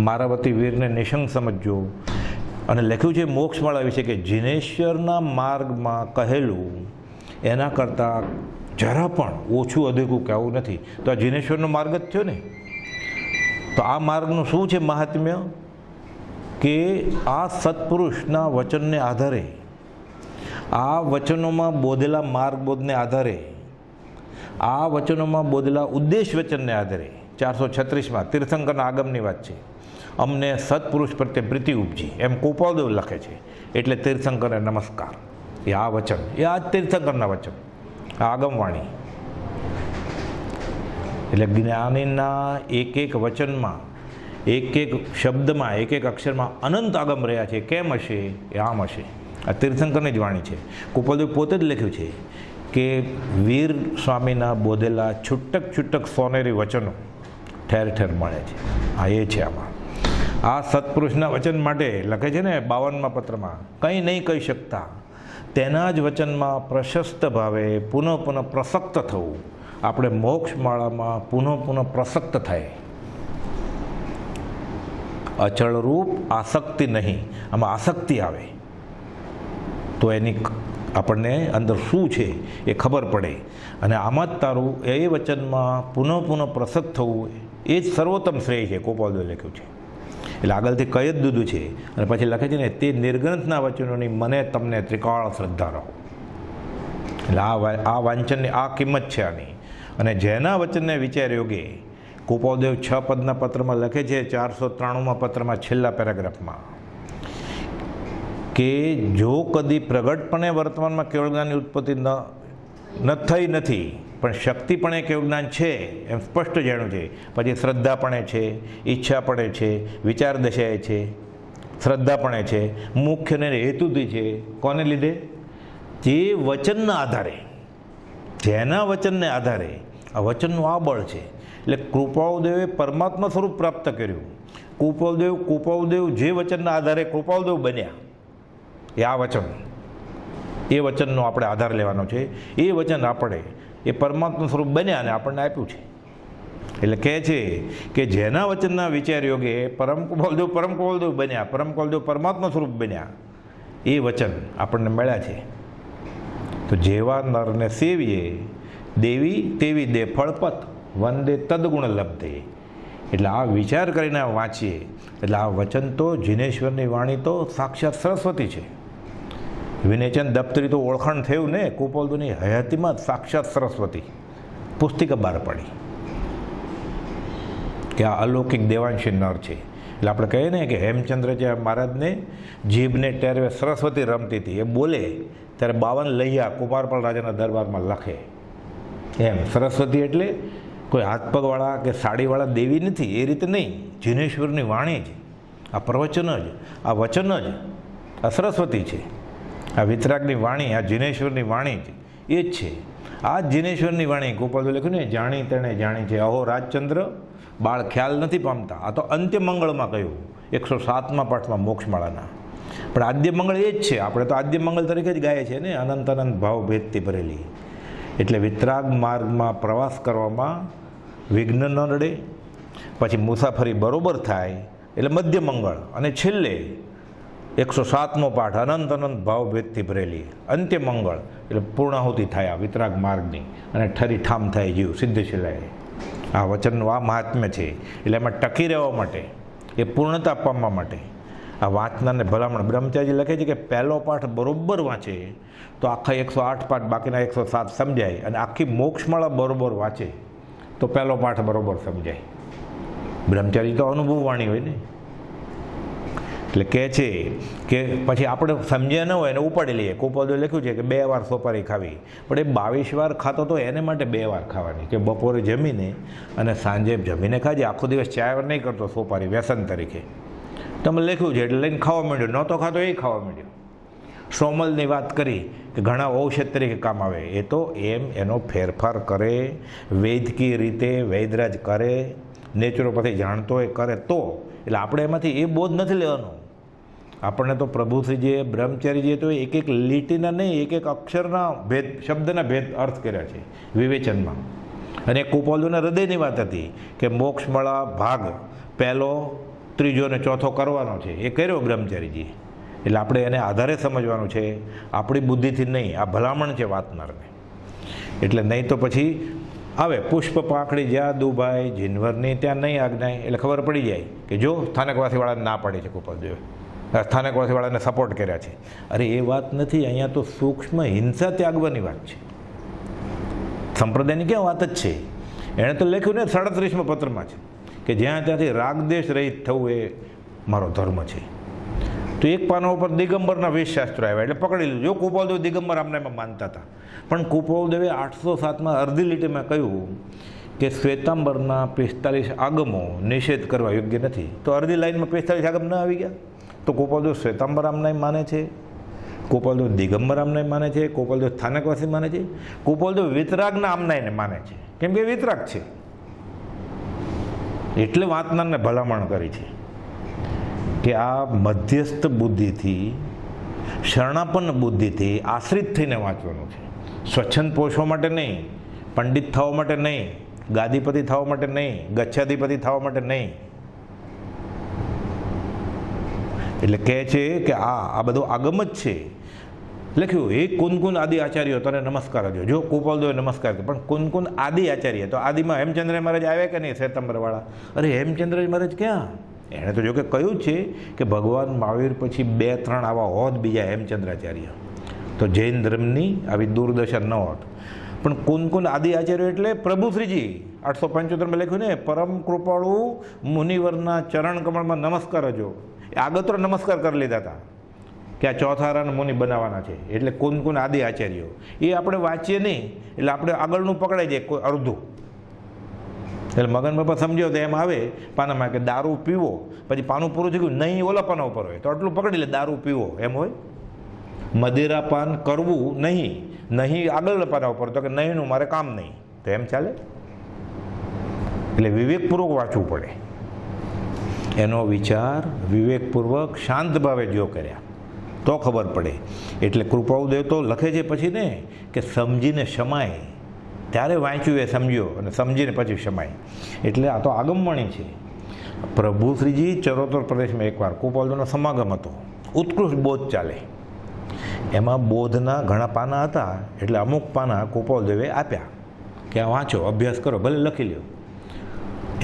મારાવતી વીરને નિશંક સમજજો. અને લખ્યું છે મોક્ષમાળા વિશે કે જિનેશ્વરના માર્ગમાં કહેલું એના કરતાં જરા પણ ઓછું અધિકું કહેવું નથી. તો આ જિનેશ્વરનો માર્ગ જ થયો ને. તો આ માર્ગનું શું છે મહાત્મ્ય? કે આ સત્પુરુષના વચનને આધારે, આ વચનોમાં બોધેલા માર્ગબોધને આધારે, આ વચનોમાં બોધેલા ઉદ્દેશ વચનને આધારે 436માં તીર્થંકરના આગમની વાત છે. અમને સત્પુરુષ પ્રત્યે પ્રીતિ ઉપજી એમ કૃપાળુદેવ લખે છે. એટલે તીર્થંકરને નમસ્કાર. એ આ વચન, એ આ જ તીર્થંકરના વચન, આ આગમવાણી. એટલે જ્ઞાનીના એક એક વચનમાં, એક એક શબ્દમાં, એક એક અક્ષરમાં અનંત આગમ રહ્યા છે. કેમ હશે? એ આમ હશે. આ તીર્થંકરની જ વાણી છે. કૃપાળુદેવ પોતે જ લખ્યું છે કે વીર સ્વામીના બોધેલા છૂટક છૂટક સોનેરી વચનો ઠેર ઠેર મળે છે. હા, એ છે આમાં. આ સત્પુરુષના વચન માટે લખે છે ને 52મા પત્રમાં, કંઈ નહીં કહી શકતા તેના જ વચનમાં પ્રશસ્ત ભાવે પુનઃ પુનઃ પ્રસક્ત થવું. આપણે મોક્ષમાળામાં પુનઃ પુનઃ પ્રસક્ત થાય. અચળરૂપ આસક્તિ નહીં, આમાં આસક્તિ આવે તો એની આપણને અંદર શું છે એ ખબર પડે. અને આમાં જ તારું એ વચનમાં પુનઃ પુનઃ પ્રસક્ત થવું એ જ સર્વોત્તમ શ્રેય છે. કૃપાળુદેવે લખ્યું છે. એટલે આગળથી કહી જ દીધું છે. અને પછી લખે છે ને તે નિર્ગ્રંથના વચનોની મને તમને ત્રિકાળ શ્રદ્ધા રહો. એટલે આ વાંચનની આ કિંમત છે આની. અને જેના વચનને વિચાર યોગે કૃપાળુદેવ 6 પદના પત્રમાં લખે છે 493માં પત્રમાં છેલ્લા પેરેગ્રાફમાં કે જો કદી પ્રગટપણે વર્તમાનમાં કેવળ જ્ઞાનની ઉત્પત્તિ ન થઈ નથી, પણ શક્તિપણે કેવળ જ્ઞાન છે એમ સ્પષ્ટ જાણ્યું છે. પછી શ્રદ્ધાપણે છે, ઈચ્છાપણે છે, વિચાર દશાએ છે, શ્રદ્ધાપણે છે, મુખ્યને હેતુથી છે. કોને લીધે? જે વચનના આધારે, જેના વચનને આધારે. આ વચનનું આ બળ છે. એટલે કૃપાળુદેવે પરમાત્મા સ્વરૂપ પ્રાપ્ત કર્યું. કૃપાળુદેવ જે વચનના આધારે કૃપાળુદેવ બન્યા, એ આ વચન, એ વચનનો આપણે આધાર લેવાનો છે. એ વચન આપણે એ પરમાત્મા સ્વરૂપ બન્યા અને આપણને આપ્યું છે. એટલે કહે છે કે જેના વચનના વિચાર યોગે પરમ કૃપાળુદેવ બન્યા, પરમ કૃપાળુદેવ પરમાત્મા સ્વરૂપ બન્યા, એ વચન આપણને મળ્યા છે. તો જેવા નરને સેવીએ દેવી તેવી દે ફળપત વંદે તદગુણ લબ્ધે. એટલે આ વિચાર કરીને વાંચીએ એટલે આ વચન તો જિનેશ્વરની વાણી તો સાક્ષાત સરસ્વતી છે. વિનેચન દપ્તરી તો ઓળખાણ થયું ને કૃપાળુદેવની હયાતીમાં જ સાક્ષાત સરસ્વતી પુસ્તિકા બહાર પડી કે આ અલૌકિક દેવાંશી નર છે. એટલે આપણે કહીએ ને કે હેમચંદ્રજી મહારાજને જીભને ટેરવે સરસ્વતી રમતી હતી. એ બોલે ત્યારે 52 લૈયા કુમારપાળ રાજાના દરબારમાં લખે. એમ સરસ્વતી એટલે કોઈ હાથ પગવાળા કે સાડીવાળા દેવી નથી, એ રીતે નહીં. જિનેશ્વરની વાણી જ, આ પ્રવચન જ, આ વચન જ આ સરસ્વતી છે. આ વિતરાગની વાણી, આ જિનેશ્વરની વાણી જ એ જ છે. આ જ જિનેશ્વરની વાણી કૃપાળુદેવે લખ્યું ને જાણી તેણે જાણી છે અહો રાજચંદ્ર બાળ ખ્યાલ નથી પામતા. આ તો અંત્યમંગળમાં કહ્યું 107મા પાઠમાં મોક્ષમાળાના. પણ આદ્ય મંગળ એ જ છે. આપણે તો આદ્ય મંગળ તરીકે જ ગાઈએ છીએ ને, અનંત અનંત ભાવ ભેદથી ભરેલી. એટલે વિતરાગ માર્ગમાં પ્રવાસ કરવામાં વિઘ્ન ન નડે, પછી મુસાફરી બરોબર થાય એટલે મધ્ય મંગળ, અને છેલ્લે 107મો પાઠ અનંત અનંત ભાવ ભેદથી ભરેલી અંત્ય મંગળ એટલે પૂર્ણાહુતિ થાય આ વિતરાગ માર્ગની, અને ઠરી ઠામ થાય જીવ સિદ્ધશિલાએ. આ વચનનું આ મહાત્મ્ય છે. એટલે એમાં ટકી રહેવા માટે, એ પૂર્ણતા પામવા માટે આ વાંચનારને ભલામણ. બ્રહ્મચારી લખે છે કે પહેલો પાઠ બરોબર વાંચે તો આખા 108 પાઠ બાકીના 107 સમજાય, અને આખી મોક્ષમાળા બરોબર વાંચે તો પહેલો પાઠ બરોબર સમજાય. બ્રહ્મચારી તો અનુભવ વાણી હોય ને. એટલે કહે છે કે પછી આપણે સમજ્યા ન હોય એને ઉપાડી લઈએ. કૃપાળુદેવે લખ્યું છે કે 2 વાર સોપારી ખાવી, પણ એ 22 વાર ખાતો તો એને માટે 2 વાર ખાવાની, કે બપોરે જમીને અને સાંજે જમીને ખાજે. આખો દિવસ 4 વાર નહીં કરતો સોપારી વ્યસન તરીકે. તમે લખ્યું છે એટલે લઈને ખાવા માંડ્યો, નહોતો ખાતો એ ખાવા માંડ્યો. સોમલની વાત કરી કે ઘણા ઔષધ તરીકે કામ આવે, એ તો એનો ફેરફાર કરે, વૈદકીય રીતે વૈદરાજ કરે, નેચરોપેથી જાણતો હોય કરે તો. એટલે આપણે એમાંથી એ બોધ નથી લેવાનો. આપણને તો પ્રભુશ્રીજીએ બ્રહ્મચારીજીએ તો એક એક લીટીના નહીં, એક એક અક્ષરના ભેદ, શબ્દના ભેદ અર્થ કર્યા છે વિવેચનમાં. અને કુપોલજીના હૃદયની વાત હતી કે મોક્ષમાળા ભાગ પહેલો, ત્રીજો અને ચોથો કરવાનો છે, એ કર્યો બ્રહ્મચારીજી. એટલે આપણે એને આધારે સમજવાનું છે, આપણી બુદ્ધિથી નહીં. આ ભલામણ છે વાંચનારને. એટલે નહીં તો પછી આવે પુષ્પ પાંખડી જ્યાં દુભાઈ જીનવરની ત્યાં નહીં આજ્ઞાય. એટલે ખબર પડી જાય કે જો સ્થાનકવાસીવાળાને ના પાડી છે કુપોલજીએ, સ્થાનકવાસીવાળાને સપોર્ટ કર્યા છે. અરે એ વાત નથી, અહીંયા તો સૂક્ષ્મ હિંસા ત્યાગવાની વાત છે. સંપ્રદાયની ક્યાં વાત જ છે? એણે તો લખ્યું ને 37મા પત્રમાં છે કે જ્યાં ત્યાંથી રાગદેશ રહિત થવું એ મારો ધર્મ છે. તો એક પાના ઉપર દિગંબરના વેદશાસ્ત્રો આવ્યા એટલે પકડી લીધું. જો કુપોલદેવ દિગંબર આમને એમાં માનતા હતા, પણ કુપોલદેવે 807માં અડધી લીટીમાં કહ્યું કે શ્વેતાંબરના 45 આગમો નિષેધ કરવા યોગ્ય નથી. તો અડધી લાઈનમાં 45 આગમ ન આવી ગયા? તો કુપોલદેવ શ્વેતાંબર આમને માને છે, કુપોલદેવ દિગંબર આમને માને છે, કુપોલદેવ સ્થાનકવાસી માને છે, કુપોલદેવ વિતરાગના આમનાઈને માને છે, કેમ કે વિતરાગ છે. એટલે વાંચનારને ભલામણ કરી છે કે આ મધ્યસ્થ બુદ્ધિથી, શરણાપન્ન બુદ્ધિથી આશ્રિત થઈને વાંચવાનું છે. સ્વચ્છંદ પોષવા માટે નહીં, પંડિત થવા માટે નહીં, ગાદીપતિ થવા માટે નહીં, ગચ્છાધિપતિ થવા માટે નહીં. એટલે કહે છે કે આ બધું આગમ જ છે. લખ્યું એ કુનકુન આદિ આચાર્યો તને નમસ્કાર હજો. જો કુપોલદેવે નમસ્કાર કર્યો, પણ કુનકુન આદિ આચાર્ય તો આદિમાં હેમચંદ્ર મહારાજ આવ્યા કે નહીં શ્વેતાંબરવાળા? અરે હેમચંદ્ર મહારાજ ક્યાં? એણે તો જોકે કહ્યું છે કે ભગવાન મહાવીર પછી 2-3 આવા હોત બીજા હેમચંદ્રાચાર્ય, તો જૈન ધર્મની આવી દુર્દશા ન હોત. પણ કુનકુન આદિ આચાર્ય એટલે પ્રભુશ્રીજી 875માં લખ્યું ને, પરમ કૃપાળુ મુનિવરના ચરણ કમળમાં નમસ્કાર હજો. આગત્ર નમસ્કાર કરી લીધા હતા કે આ ચોથારાના મુનિ બનાવવાના છે. એટલે કુનકુન આદિ આચાર્યો એ આપણે વાંચીએ નહીં, એટલે આપણે આગળનું પકડાઈ જાય કોઈ અડધું. એટલે મગન બાપા સમજ્યો તો એમ આવે પાનામાં કે દારૂ પીવો, પછી પાનું પૂરું થઈ ગયું, નહીં ઓલા પાના ઉપર હોય તો આટલું પકડી લે દારૂ પીવો એમ હોય. મદિરા પાન કરવું નહીં, નહીં આગળ પાના ઉપર તો કે નહીંનું મારે કામ નહીં, તો એમ ચાલે? એટલે વિવેકપૂર્વક વાંચવું પડે. એનો વિચાર વિવેકપૂર્વક શાંત ભાવે જો કર્યા તો ખબર પડે. એટલે કૃપાળુદેવ તો લખે છે પછી ને કે સમજીને શમાય, ત્યારે વાંચ્યું એ સમજ્યો અને સમજીને પછી શમાય. એટલે આ તો આગમવાણી છે. પ્રભુશ્રીજી ચરોતર પ્રદેશમાં એકવાર કુપોલદેવનો સમાગમ હતો, ઉત્કૃષ્ટ બોધ ચાલે. એમાં બોધના ઘણા પાના હતા, એટલે અમુક પાના કુપોલદેવે આપ્યા કે આ વાંચો, અભ્યાસ કરો, ભલે લખી લ્યો.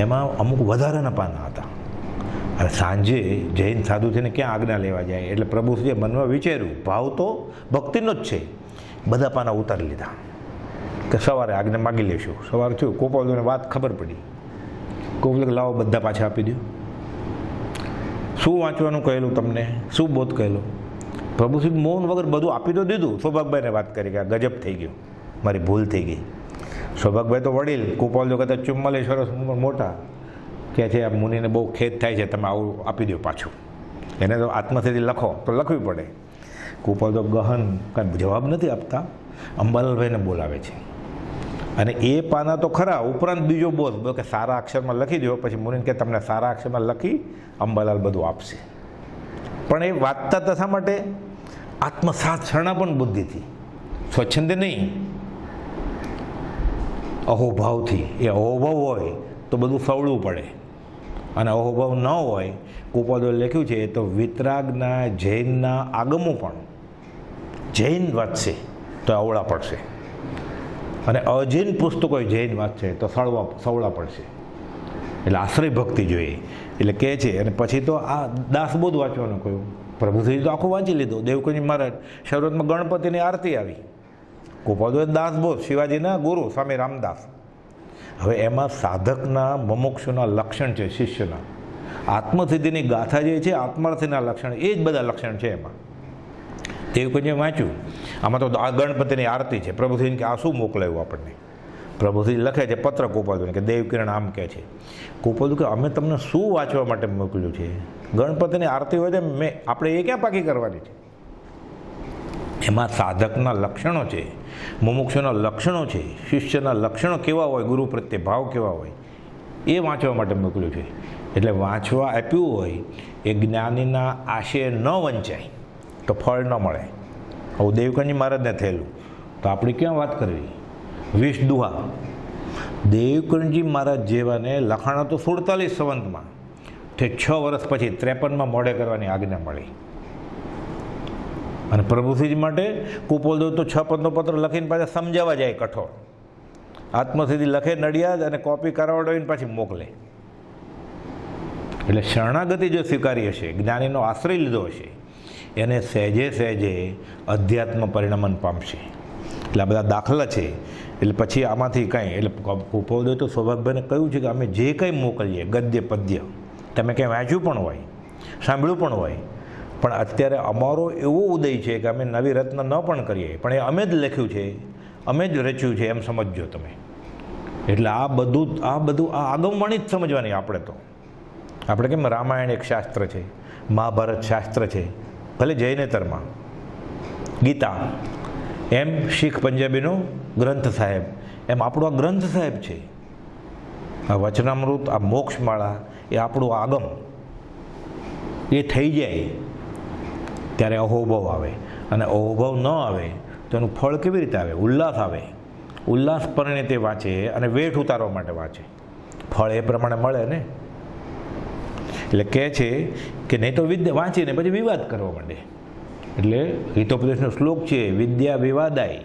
એમાં અમુક વધારાના પાના હતા. અને સાંજે જૈન સાધુ થઈને ક્યાં આજ્ઞા લેવા જાય? એટલે પ્રભુશ્રીએ મનમાં વિચાર્યું, ભાવ તો ભક્તિનો જ છે, બધા પાના ઉતારી લીધા કે સવારે આજ્ઞા માગી લેશું. સવારે થયું, કુપોલદેવને વાત ખબર પડી. કુપોલદેવ લાવો બધા પાછા આપી દો. શું વાંચવાનું કહેલું તમને? શું બોધ કહેલો? પ્રભુશ્રી મૌન વગર બધું આપી તો દીધું. સૌભાગભાઈને વાત કરી કે આ ગજબ થઈ ગયું, મારી ભૂલ થઈ ગઈ. સૌભાગભાઈ તો વડીલ, કુપોલદેવ કદાચ 44 વર્ષ મોટા, કે છે આ મુનિને બહુ ખેદ થાય છે, તમે આવું આપી દો પાછું. એને તો આત્મસ્થિતિ લખો તો લખવી પડે. કુપોલદેવ ગહન કાંઈ જવાબ નથી આપતા, અંબાલાલભાઈને બોલાવે છે. અને એ પાના તો ખરા, ઉપરાંત બીજો બોધ કે સારા અક્ષરમાં લખી દો. પછી મુનિને કે તમને સારા અક્ષરમાં લખી અંબાલાલ બધું આપશે. પણ એ વાંચતા હતા શા માટે? આત્મસાત શરણાપન્ન બુદ્ધિથી, સ્વચ્છંદે નહીં, અહોભાવથી. એ અહોભાવ હોય તો બધું સવળું પડે, અને અહોભાવ ન હોય. કુપોલદેવે લખ્યું છે તો વિતરાગના જૈનના આગમો પણ જૈન વાંચશે તો અવળા પડશે, અને અજૈન પુસ્તકો જૈન વાંચશે તો સવળા પડશે. એટલે આશ્રય ભક્તિ જોઈએ. એટલે કહે છે. અને પછી તો આ દાસબોધ વાંચવાનું કહ્યું. પ્રભુશ્રી તો આખું વાંચી લીધું. દેવકુંજ મહારાજ શરૂઆતમાં ગણપતિની આરતી આવી. કુપોલદેવ દાસબોધ, શિવાજીના ગુરુ સ્વામી રામદાસ. હવે એમાં સાધકના મુમુક્ષુના લક્ષણ છે, શિષ્યના આત્મસિદ્ધિની ગાથા જે છે, આત્માર્થીના લક્ષણ, એ જ બધા લક્ષણ છે એમાં. દેવકુંજે વાંચ્યું. આમાં તો આ ગણપતિની આરતી છે. પ્રભુશ્રી કે આ શું મોકલાયું આપણને? પ્રભુશ્રી લખે છે પત્ર કુપોલદેવને કે દેવકિરણ આમ કહે છે. કુપોલદેવ કે અમે તમને શું વાંચવા માટે મોકલ્યું છે? ગણપતિની આરતી હોય તો આપણે એ ક્યાં પાકી કરવાની છે? એમાં સાધકના લક્ષણો છે, મુમુક્ષુના લક્ષણો છે, શિષ્યના લક્ષણો કેવા હોય, ગુરુ પ્રત્યે ભાવ કેવા હોય, એ વાંચવા માટે મોકલ્યું છે. એટલે વાંચવા આપ્યું હોય એ જ્ઞાનીના આશય ન વંચાય તો ફળ ન મળે. આવું દેવકણજી મહારાજને થયેલું. તો આપણે ક્યાં વાત કરવી? 20 દુહા. દેવકણજી મહારાજ જેવાને લખાણ હતું 47 સંવંતમાં, તે 6 વર્ષ પછી 53માં મોડે કરવાની આજ્ઞા મળી. અને પ્રભુસિદ્ધિ માટે કુપોલદેવ તો 6 પદનો પત્ર લખીને પાછા સમજાવવા જાય કઠોળ. આત્મસિદ્ધિ લખે નડિયાદ અને કોપી કરાવડાવીને પાછી મોકલે. એટલે શરણાગતિ જો સ્વીકારી હશે, જ્ઞાનીનો આશ્રય લીધો હશે, એને સહેજે સહેજે અધ્યાત્મ પરિણમન પામશે. એટલે આ બધા દાખલા છે. એટલે પછી આમાંથી કંઈ એટલે કુપોલદેવ તો સૌભાગભાઈને કહ્યું છે કે અમે જે કંઈ મોકલીએ ગદ્ય પદ્ય તમે કંઈ વાંચ્યું પણ હોય, સાંભળ્યું પણ હોય, પણ અત્યારે અમારો એવો ઉદય છે કે અમે નવી રત્ન ન પણ કરીએ, પણ એ અમે જ લખ્યું છે, અમે જ રચ્યું છે એમ સમજજો તમે. એટલે આ બધું આગમવાણી જ સમજવાની. આપણે કેમ રામાયણ એક શાસ્ત્ર છે, મહાભારત શાસ્ત્ર છે, ભલે જૈનેતરમાં ગીતા, એમ શીખ પંજાબીનો ગ્રંથ સાહેબ, એમ આપણો આ ગ્રંથ સાહેબ છે. આ વચનામૃત, આ મોક્ષમાળા એ આપણું આગમ. એ થઈ જાય ત્યારે અહોભાવ આવે, અને અહોભાવ ન આવે તો એનું ફળ કેવી રીતે આવે? ઉલ્લાસ આવે. ઉલ્લાસ પરિણીતે વાંચે અને વેઠ ઉતારવા માટે વાંચે, ફળ એ પ્રમાણે મળે ને. એટલે કહે છે કે નહીં તો વિદ્યા વાંચીને પછી વિવાદ કરવા માંડે. એટલે હિતોપદેશનો શ્લોક છે, વિદ્યા વિવાદાય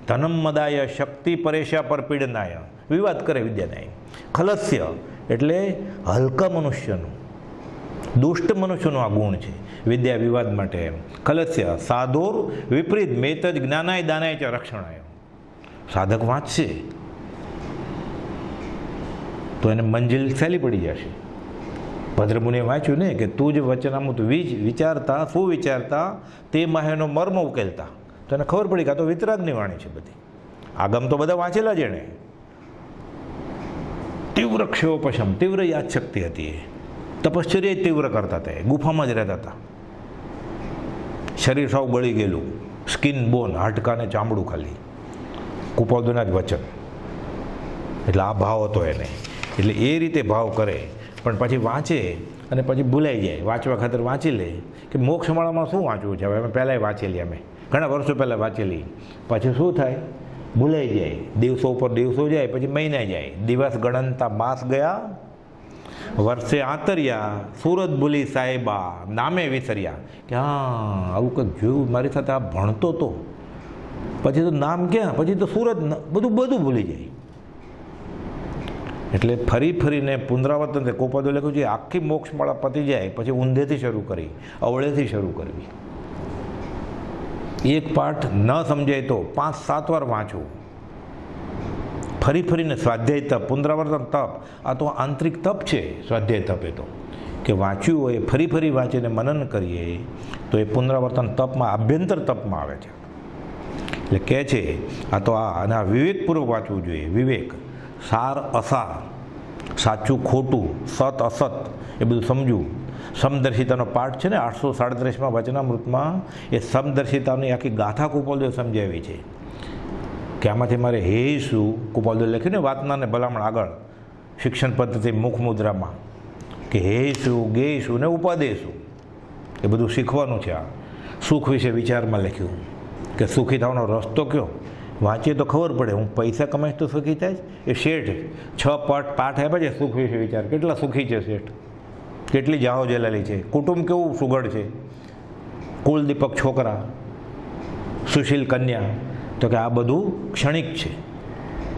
ધનમ મદાય શક્તિ પરેશા પર પીડનાય. વિવાદ કરે વિદ્યાનાય. ખલસ્ય એટલે હલકા મનુષ્યનું, દુષ્ટ મનુષ્યનો આ ગુણ છે વિદ્યા વિવાદ માટે. ખલસ્ય સાધોર વિપરીત મેત જ જ્ઞાનાય દાનાય ચ રક્ષણાય. સાધક વાંચશે તો એને મંજિલ સહેલી પડી જશે. ભદ્રમુનિએ વાંચ્યું ને કે તું જ વચનામૃત વિચારતા સુવિચારતા તે માહેનો મર્મ ઉકેલતા. તો એને ખબર પડી કે આ તો વિતરાગની વાણી છે બધી. આગમ તો બધા વાંચેલા જ એણે. તીવ્ર ક્ષયોપશમ, તીવ્ર યાદશક્તિ હતી એ. તપશ્ચર્યા તીવ્ર કરતા હતા, ગુફામાં જ રહેતા હતા. શરીર સાવ બળી ગયેલું, સ્કિન બોન, હાડકાને ચામડું ખાલી, કુપોલદેવના જ વચન. એટલે આ ભાવ હતો એને. એટલે એ રીતે ભાવ કરે, પણ પછી વાંચે અને પછી ભૂલાઈ જાય. વાંચવા ખાતર વાંચી લે કે મોક્ષમાળામાં શું વાંચવું છે, હવે અમે પહેલાંય વાંચેલી, અમે ઘણા વર્ષો પહેલાં વાંચેલી. પછી શું થાય? ભૂલાઈ જાય. દિવસો ઉપર દિવસો જાય, પછી મહિના જાય, દિવસ ગણનતા માસ ગયા, વર્ષે આંતર્યા, સુરત ભૂલી સાહેબા નામે વિસર્યા. કે હા આવું કંઈક જોયું મારી સાથે, આ ભણતો તો પછી તો નામ ક્યાં, પછી તો સુરત, બધું ભૂલી જાય. એટલે ફરીને પુનરાવર્તન કોપદો લખ્યું છે, આખી મોક્ષમાળા પતી જાય પછી ઊંધેથી શરૂ કરી, અવળેથી શરૂ કરવી. એક પાઠ ન સમજાય તો 5-7 વાર વાંચવું. ફરીને સ્વાધ્યાય તપ, પુનરાવર્તન તપ. આ તો આંતરિક તપ છે સ્વાધ્યાય તપ. એ તો કે વાંચ્યું હોય ફરી વાંચીને મનન કરીએ તો એ પુનરાવર્તન તપમાં, આભ્યંતર તપમાં આવે છે. એટલે કહે છે આ તો અને આ વિવેકપૂર્વક વાંચવું જોઈએ. વિવેક, સાર અસાર, સાચું ખોટું, સત અસત, એ બધું સમજવું. સમદર્શિતાનો પાઠ છે ને 837માં વચનામૃતમાં, એ સમદર્શિતાની આખી ગાથા કુપોલદેવ સમજાવી છે કે આમાંથી મારે હે શું, કુપોલદેવ લખ્યું ને વાતનાને ભલામણ આગળ શિક્ષણ પદ્ધતિ મુખ મુદ્રામાં, કે હે શું, ગે શું ને ઉપાદે શું, એ બધું શીખવાનું છે. આ સુખ વિશે વિચારમાં લખ્યું કે સુખી થવાનો રસ્તો કયો. વાંચીએ તો ખબર પડે. હું પૈસા કમાઈશ તો સુખી થાય. એ શેઠ 6 પાઠ આપ્યા છે સુખ વિશે વિચાર. કેટલા સુખી છે શેઠ, કેટલી જાહો જલાલી છે, કુટુંબ કેવું સુઘડ છે, કુલદીપક છોકરા, સુશીલ કન્યા. તો કે આ બધું ક્ષણિક છે.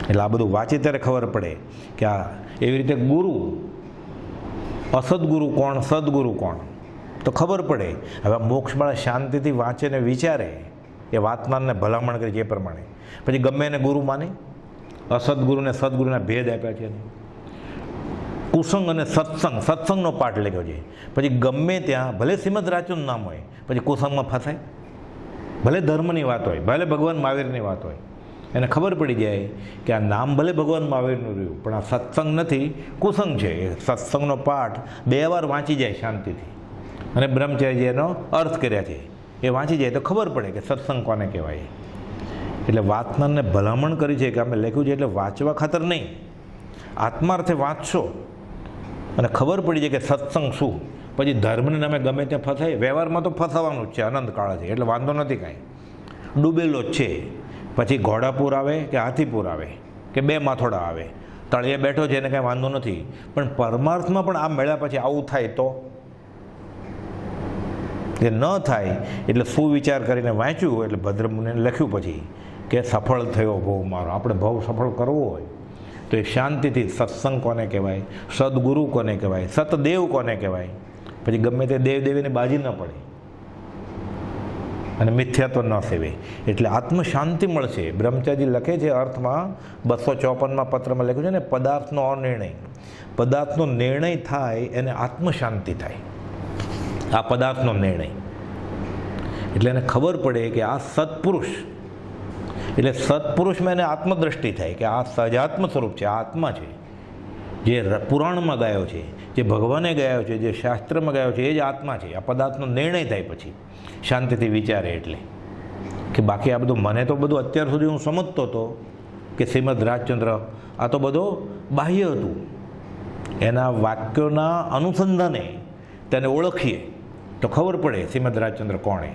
એટલે આ બધું વાંચે ત્યારે ખબર પડે કે આ એવી રીતે ગુરુ, અસદગુરુ કોણ, સદગુરુ કોણ, તો ખબર પડે. હવે મોક્ષમાળા શાંતિથી વાંચે ને વિચારે, એ વાતનારને ભલામણ કરી છે એ પ્રમાણે. પછી ગમે એને ગુરુ માને. અસદગુરુને સદગુરુના ભેદ આપ્યા છે. કુસંગ અને સત્સંગનો પાઠ લખ્યો છે. પછી ગમે ત્યાં ભલે શ્રીમદ રાજચંદ નામ હોય, પછી કુસંગમાં ફસાય. ભલે ધર્મની વાત હોય, ભલે ભગવાન મહાવીરની વાત હોય, એને ખબર પડી જાય કે આ નામ ભલે ભગવાન મહાવીરનું રહ્યું, પણ આ સત્સંગ નથી, કુસંગ છે. એ સત્સંગનો પાઠ 2 વાર વાંચી જાય શાંતિથી, અને બ્રહ્મચર્ય એનો અર્થ કર્યા છે એ વાંચી જાય તો ખબર પડે કે સત્સંગ કોને કહેવાય. એટલે વાંચનારને ભલામણ કરી છે કે અમે લખ્યું છે એટલે વાંચવા ખાતર નહીં, આત્માર્થે વાંચશો અને ખબર પડી જાય કે સત્સંગ શું. પછી ધર્મને નામે ગમે ત્યાં ફસાય, વ્યવહારમાં તો ફસાવાનું જ છે અનંતકાળ છે, એટલે વાંધો નથી કાંઈ, ડૂબેલો જ છે. પછી ઘોડાપુર આવે કે હાથીપુર આવે કે બે માથોડા આવે, તળિયે બેઠો છે એને કાંઈ વાંધો નથી. પણ પરમાર્થમાં પણ આ મળ્યા પછી આવું થાય તો એ ન થાય. એટલે સુવિચાર કરીને વાંચ્યું એટલે ભદ્રમુનિને લખ્યું પછી કે સફળ થયો ભવ મારો. આપણે ભવ સફળ કરવો હોય તો એ શાંતિથી સત્સંગ કોને કહેવાય, સદગુરુ કોને કહેવાય, સતદેવ કોને કહેવાય, પછી ગમે તે દેવદેવીને બાજી ન પડે અને મિથ્યાત્વ ન સેવે, એટલે આત્મશાંતિ મળશે. બ્રહ્મચારી લખે છે અર્થમાં 254માં પત્રમાં લખ્યું છે ને, પદાર્થનો અનિર્ણય, પદાર્થનો નિર્ણય થાય એને આત્મશાંતિ થાય. આ પદાર્થનો નિર્ણય એટલે એને ખબર પડે કે આ સત્પુરુષ, એટલે સત્પુરુષમાં એને આત્મદ્રષ્ટિ થાય કે આ સહજાત્મ સ્વરૂપ છે, આ આત્મા છે, જે પુરાણમાં ગાયો છે, જે ભગવાને ગાયો છે, જે શાસ્ત્રમાં ગાયો છે, એ જ આત્મા છે. આ પદાર્થનો નિર્ણય થાય પછી શાંતિથી વિચારે. એટલે કે બાકી આ બધું મને તો બધું અત્યાર સુધી હું સમજતો હતો કે શ્રીમદ રાજચંદ્ર આ તો બધો બાહ્ય હતું, એના વાક્યોના અનુસંધાને તેને ઓળખીએ તો ખબર પડે શ્રીમદ રાજચંદ્ર કોણે.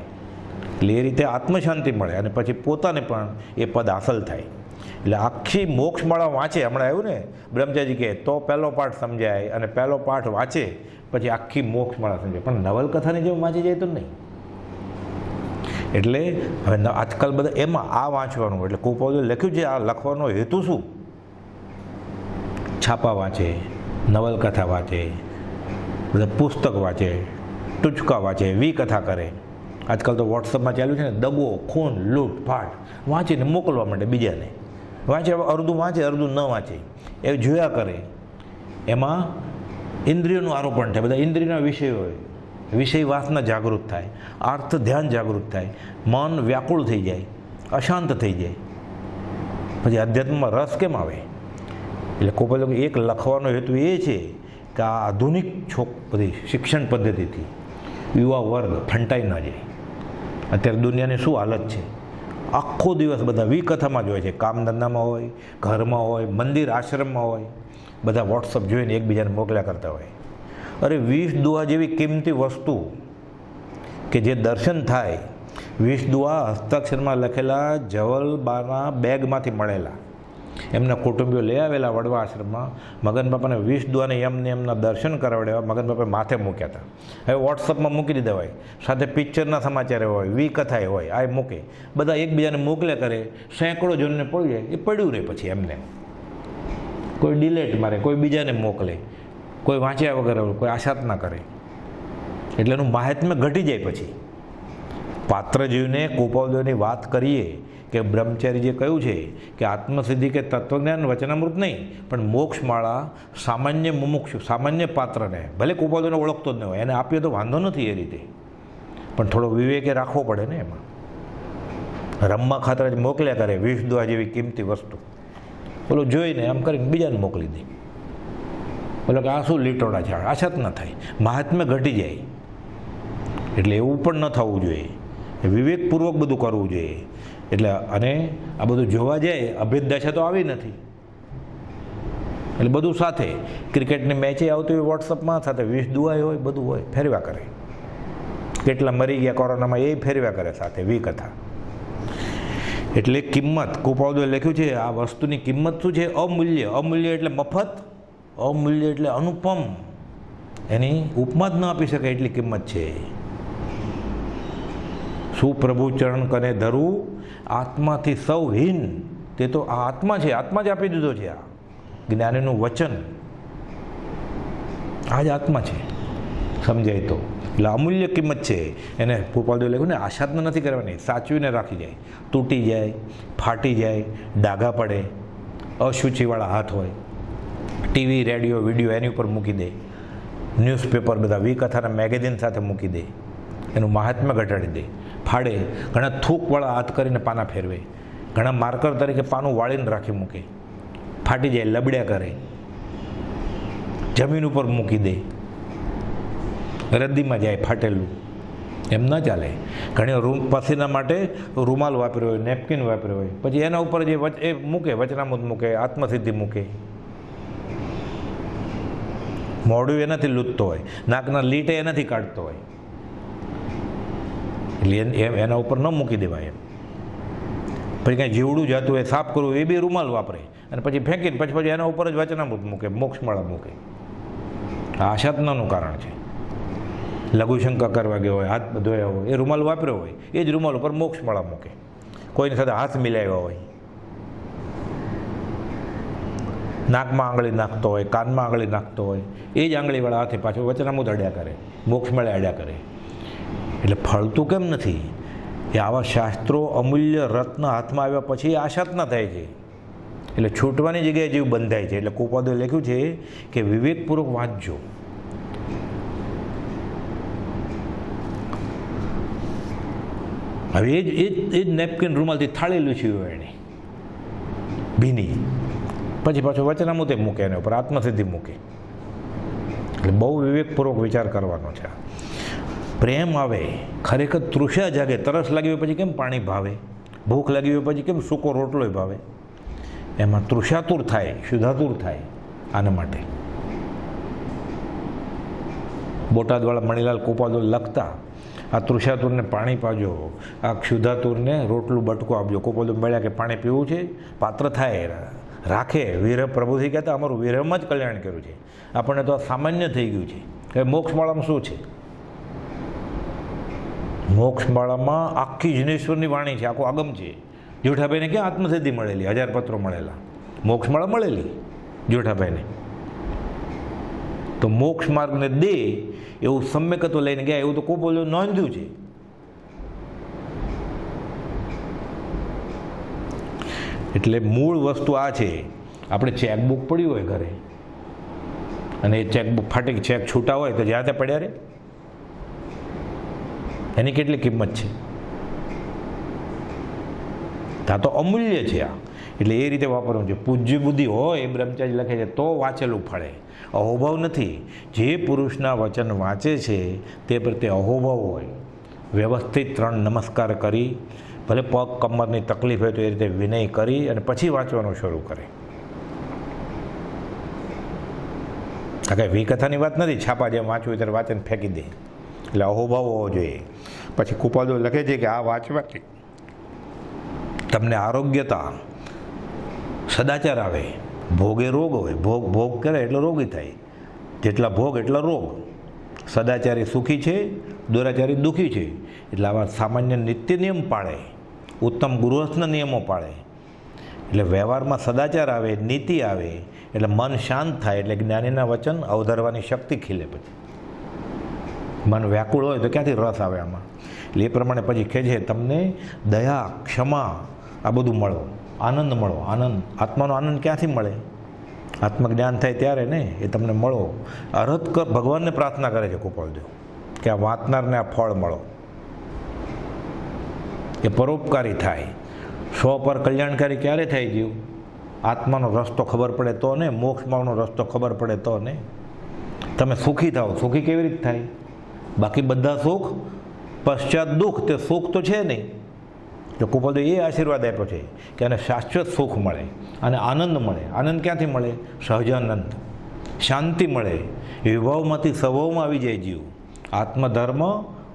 એટલે એ રીતે આત્મશાંતિ મળે અને પછી પોતાને પણ એ પદ હાંસલ થાય. એટલે આખી મોક્ષમાળા વાંચે, હમણાં આવ્યું ને બ્રહ્મચારી કહે તો પહેલો પાઠ સમજાય અને પહેલો પાઠ વાંચે પછી આખી મોક્ષમાળા સમજાય, પણ નવલકથાની જેમ વાંચી જાય તો નહીં. એટલે હવે આજકાલ બધા એમાં આ વાંચવાનું, એટલે કુપોલે લખ્યું છે આ લખવાનો હેતુ શું, છાપા વાંચે, નવલકથા વાંચે, બધા પુસ્તક વાંચે, ટૂચકા વાંચે, વિકથા કરે. આજકાલ તો વોટ્સઅપમાં ચાલ્યું છે ને, દગો, ખૂન, લૂંટ ફાટ વાંચીને મોકલવા માંડે બીજાને. વાંચે, અડધું વાંચે અડધું ન વાંચે, એ જોયા કરે. એમાં ઇન્દ્રિયોનું આરોપણ થાય, બધા ઇન્દ્રિયના વિષયો હોય, વિષય વાસના જાગૃત થાય, અર્થ ધ્યાન જાગૃત થાય, મન વ્યાકુળ થઈ જાય, અશાંત થઈ જાય, પછી અધ્યાત્મમાં રસ કેમ આવે. એટલે કોઈ એક લખવાનો હેતુ એ છે કે આ આધુનિક બધી શિક્ષણ પદ્ધતિથી યુવા વર્ગ ફંટાઈ ન જાય. અત્યારે દુનિયાની શું હાલત છે, આખો દિવસ બધા વિકથામાં જ હોય છે, કામ ધંધામાં હોય, ઘરમાં હોય, મંદિર આશ્રમમાં હોય, બધા વોટ્સઅપ જોઈને એકબીજાને મોકલ્યા કરતા હોય. અરે 20 દુઆ જેવી કિંમતી વસ્તુ કે જે દર્શન થાય, 20 દુઆ હસ્તાક્ષરમાં લખેલા જવલબાના બેગમાંથી મળેલા, એમના કુટુંબીઓ લઈ આવેલા વડવા આશ્રમમાં. મગન બાપાને 20 દુઆને એમને એમના દર્શન કરાવડ્યા, મગન બાપાએ માથે મૂક્યા હતા. હવે વોટ્સઅપમાં મૂકી દીધા હોય, સાથે પિક્ચરના સમાચાર હોય, વિકથાએ હોય, આ મૂકે, બધા એકબીજાને મોકલ્યા કરે, સેંકડો જણને પડી જાય, એ પડ્યું રહે પછી એમને. કોઈ ડિલેટ મારે, કોઈ બીજાને મોકલે, કોઈ વાંચ્યા વગર, કોઈ આશાત ના કરે, એટલે એનું માહાત્મ્ય ઘટી જાય. પછી પાત્રજીવને કુપોલદેવની વાત કરીએ કે બ્રહ્મચારી જે કહ્યું છે કે આત્મસિદ્ધિ કે તત્વજ્ઞાન વચનામૃત નહીં, પણ મોક્ષમાળા સામાન્ય મુમુક્ષુ, સામાન્ય પાત્રને, ભલે કુપોલદેવને ઓળખતો જ ન હોય, એને આપીએ તો વાંધો નથી એ રીતે, પણ થોડો વિવેકે રાખવો પડે ને. એમાં રમવા ખાતર જ મોકલ્યા કરે 20 દુઆ જેવી કિંમતી વસ્તુ, બોલો જોઈને આમ કરીને બીજાને મોકલી દે, બોલો કે આ શું લીટોડા છે, આશાત ન થાય, મહાત્મ્ય ઘટી જાય. એટલે એવું પણ ન થવું જોઈએ, વિવેકપૂર્વક બધું કરવું જોઈએ. એટલે અને આ બધું જોવા જાય, અભેદ દશા તો આવી નથી, એટલે બધું સાથે, ક્રિકેટની મેચે આવતી હોય વોટ્સઅપમાં, સાથે 20 દુઆ હોય, બધું હોય, ફેરવ્યા કરે. કેટલા મરી ગયા કોરોનામાં એ ફેરવ્યા કરે સાથે વિકથા. એટલે કિંમત, કુપોલદેવે લખ્યું છે આ વસ્તુની કિંમત શું છે, અમૂલ્ય. અમૂલ્ય એટલે મફત, અમૂલ્ય એટલે અનુપમ, એની ઉપમા જ ન આપી શકાય એટલી કિંમત છે. સુપ્રભુ ચરણ કને ધરું, આત્માથી સૌ હીન, તે તો આ આત્મા છે, આત્મા જ આપી દીધો છે. આ જ્ઞાનીનું વચન આ જ આત્મા છે, સમજાય તો. એટલે અમૂલ્ય કિંમત છે. એને કુપોલદેવે લખ્યું ને, આશાત નથી કરવાની, સાચવીને રાખી જાય, તૂટી જાય, ફાટી જાય, ડાઘા પડે, અશુચિવાળા હાથ હોય, ટીવી, રેડિયો, વિડીયો એની ઉપર મૂકી દે, ન્યૂઝપેપર બધા વિકથાના મેગેઝિન સાથે મૂકી દે, એનું મહાત્મ્ય ઘટાડી દે, ફાડે. ઘણા થૂકવાળા હાથ કરીને પાના ફેરવે, ઘણા માર્કર તરીકે પાનું વાળીને રાખી મૂકે, ફાટી જાય, લબડ્યા કરે, જમીન ઉપર મૂકી દે, રદ્દીમાં જાય ફાટેલું. એમ ન ચાલે. ઘણી રૂમ પસીના માટે રૂમાલ વાપર્યો હોય, નેપકિન વાપર્યો હોય, પછી એના ઉપર જે એ મૂકે, વચનામૃત મૂકે, આત્મસિદ્ધિ મૂકે, મોઢું એનાથી લૂંટતો હોય, નાકના લીટે એનાથી કાઢતો હોય, એટલે એના ઉપર ન મૂકી દેવાય. એમ પછી કાંઈ જીવડું જતું હોય સાફ કરવું એ બી રૂમાલ વાપરે અને પછી ફેંકીને પછી એના ઉપર જ વચનામૃત મૂકે, મોક્ષમાળા મૂકે. આ આશાત્મનું કારણ છે. લઘુશંકા કરવા ગયો હોય, હાથ ધોયા હોય, એ રૂમાલ વાપર્યો હોય, એ જ રૂમાલ ઉપર મોક્ષમાળા મૂકે. કોઈની સાથે હાથ મિલાવ્યા હોય, નાકમાં આંગળી નાખતો હોય, કાનમાં આંગળી નાખતો હોય, એ જ આંગળીવાળા હાથે પાછું વચનામૃત અડ્યા કરે, મોક્ષમાળા અડ્યા કરે. એટલે ફળતું કેમ નથી? એ આવા શાસ્ત્રો અમૂલ્ય રત્ન હાથમાં આવ્યા પછી આશાત્ના થાય છે. એટલે છૂટવાની જગ્યાએ જીવ બંધાય છે. એટલે કુપાદોએ લખ્યું છે કે વિવેકપૂર્વક વાંચજો. હવે એ જ નેપકિન રૂમાલથી થાળી લૂછી હોય એની ભીની, પછી પાછું વચનામૃત મૂકે, એના ઉપર આત્મસિદ્ધિ મૂકે. એટલે બહુ વિવેકપૂર્વક વિચાર કરવાનો છે. પ્રેમ આવે, ખરેખર તૃષા જાગે, તરસ લાગી હોય પછી કેમ પાણી ભાવે, ભૂખ લાગી હોય પછી કેમ સૂકો રોટલો ભાવે, એમાં તૃષાતુર થાય, શુદ્ધાતુર થાય. આના માટે બોટાદવાળા મણીલાલ કુપાદો લખતા, આ તૃષાતુરને પાણી પાજો, આ ક્ષુધાતુરને રોટલું બટકું આપજો. કુપાદો મળ્યા કે પાણી પીવું છે, પાત્ર થાય, રાખે. વિરહ પ્રભુથી કહેતા અમારું વિરહમાં જ કલ્યાણ કર્યું છે. આપણને તો આ સામાન્ય થઈ ગયું છે કે મોક્ષમાળામાં શું છે? મોક્ષમાળામાં આખી જિનેશ્વરની વાણી છે, આખું આગમ છે. જેઠાભાઈને ક્યાં આત્મસિદ્ધિ મળેલી, 1000 પત્રો મળેલા, મોક્ષમાળા મળેલી જેઠાભાઈને. તો મોક્ષ માર્ગને દે એવું સમ્યકત્વ લઈને ગયા, એવું તો કુપાદોએ નોંધ્યું છે. એટલે મૂળ વસ્તુ આ છે. આપણે ચેકબુક પડ્યું હોય ઘરે અને એ ચેકબુક ફાટી, ચેક છૂટા હોય તો જ્યાં ત્યાં પડ્યા રે, એની કેટલી કિંમત છે? આ તો અમૂલ્ય છે આ. એટલે એ રીતે વાપરવું છે. પૂજ્ય બુદ્ધિ હોય, એ બ્રહ્મચારી લખે છે, તો વાંચેલું ફળે. અહોભાવ નથી. જે પુરુષના વચન વાંચે છે તે પ્રત્યે અહોભાવ હોય, વ્યવસ્થિત 3 નમસ્કાર કરી, ભલે પગ કમરની તકલીફ હોય તો એ રીતે વિનય કરી અને પછી વાંચવાનું શરૂ કરે. આ કાંઈ વિકથાની વાત નથી, છાપા જેમ વાંચવું ત્યારે વાંચન ફેંકી દે. એટલે અહોભાવ હોવો જોઈએ. પછી કુપાદો લખે છે કે આ વાંચવાથી તમને આરોગ્યતા, સદાચાર આવે. ભોગે રોગ હોય, ભોગ કરે એટલે રોગી થાય. જેટલા ભોગ એટલા રોગ. સદાચારી સુખી છે, દુરાચારી દુઃખી છે. એટલે આવા સામાન્ય નિત્ય નિયમ પાળે, ઉત્તમ ગૃહસ્થના નિયમો પાળે. એટલે વ્યવહારમાં સદાચાર આવે, નીતિ આવે, એટલે મન શાંત થાય. એટલે જ્ઞાનીના વચન અવધારવાની શક્તિ ખીલે. પછી મન વ્યાકુળ હોય તો ક્યાંથી રસ આવે આમાં? એટલે એ પ્રમાણે પછી કહે છે તમને દયા, ક્ષમા, આ બધું મળો, આનંદ મળો. આનંદ, આત્માનો આનંદ ક્યાંથી મળે? આત્મજ્ઞાન થાય ત્યારે ને, એ તમને મળો. અરહત ભગવાનને પ્રાર્થના કરે છે કુપાદો કે આ વાંચનારને આ ફળ મળો, એ પરોપકારી થાય. સ્વ પર કલ્યાણકારી ક્યારે થાય જીવ? આત્માનો રસ્તો ખબર પડે તો ને, મોક્ષમાનો રસ્તો ખબર પડે તો ને. તમે સુખી થાઓ. સુખી કેવી રીતે થાય? બાકી બધા સુખ પશ્ચાત દુઃખ, તે સુખ તો છે નહીં. તો કુપાદો એ આશીર્વાદ આપ્યો છે કે આને શાશ્વત સુખ મળે અને આનંદ મળે. આનંદ ક્યાંથી મળે? સહજાનંદ, શાંતિ મળે. વિભાવમાંથી સ્વભાવમાં આવી જાય જીવ. આત્મધર્મ,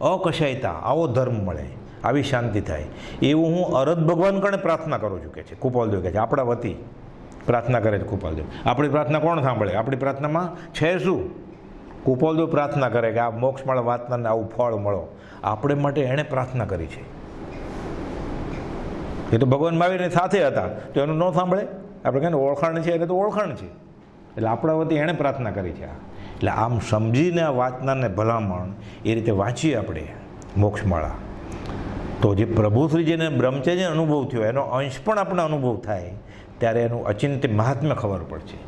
અકશાયતા, આવો ધર્મ મળે, આવી શાંતિ થાય. એવું હું અરહત ભગવાન કણે પ્રાર્થના કરું છું કે છે કુપાદો. કહે છે આપણા વતી પ્રાર્થના કરે છે કુપાદો. આપણી પ્રાર્થના કોણ સાંભળે? આપણી પ્રાર્થનામાં છે શું? કુપાદો પ્રાર્થના કરે કે આ મોક્ષમાળા વાંચનારને આવું ફળ મળો. આપણે માટે એણે પ્રાર્થના કરી છે. એ તો ભગવાન મહાવીરની સાથે હતા તો એનું ન સાંભળે? આપણે કહીએ ને ઓળખાણ છે, એને તો ઓળખાણ છે. એટલે આપણા વતી એણે પ્રાર્થના કરી છે. એટલે આમ સમજીને આ વાંચનારને ભલામણ એ રીતે વાંચીએ આપણે મોક્ષમાળા, તો જે પ્રભુશ્રીજીને બ્રહ્મચર્ય અનુભવ થયો એનો અંશ પણ આપણે અનુભવ થાય ત્યારે એનું અચિંત્ય મહાત્મ્ય ખબર પડશે.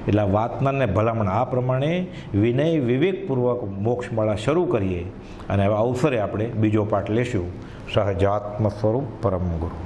એટલે આ વાંચનારને ભલામણ આ પ્રમાણે વિનય વિવેકપૂર્વક મોક્ષમાળા શરૂ કરીએ. અને હવે અવસરે આપણે બીજો પાઠ લેશું, સહજાત્મ સ્વરૂપ પરમ ગુરુ.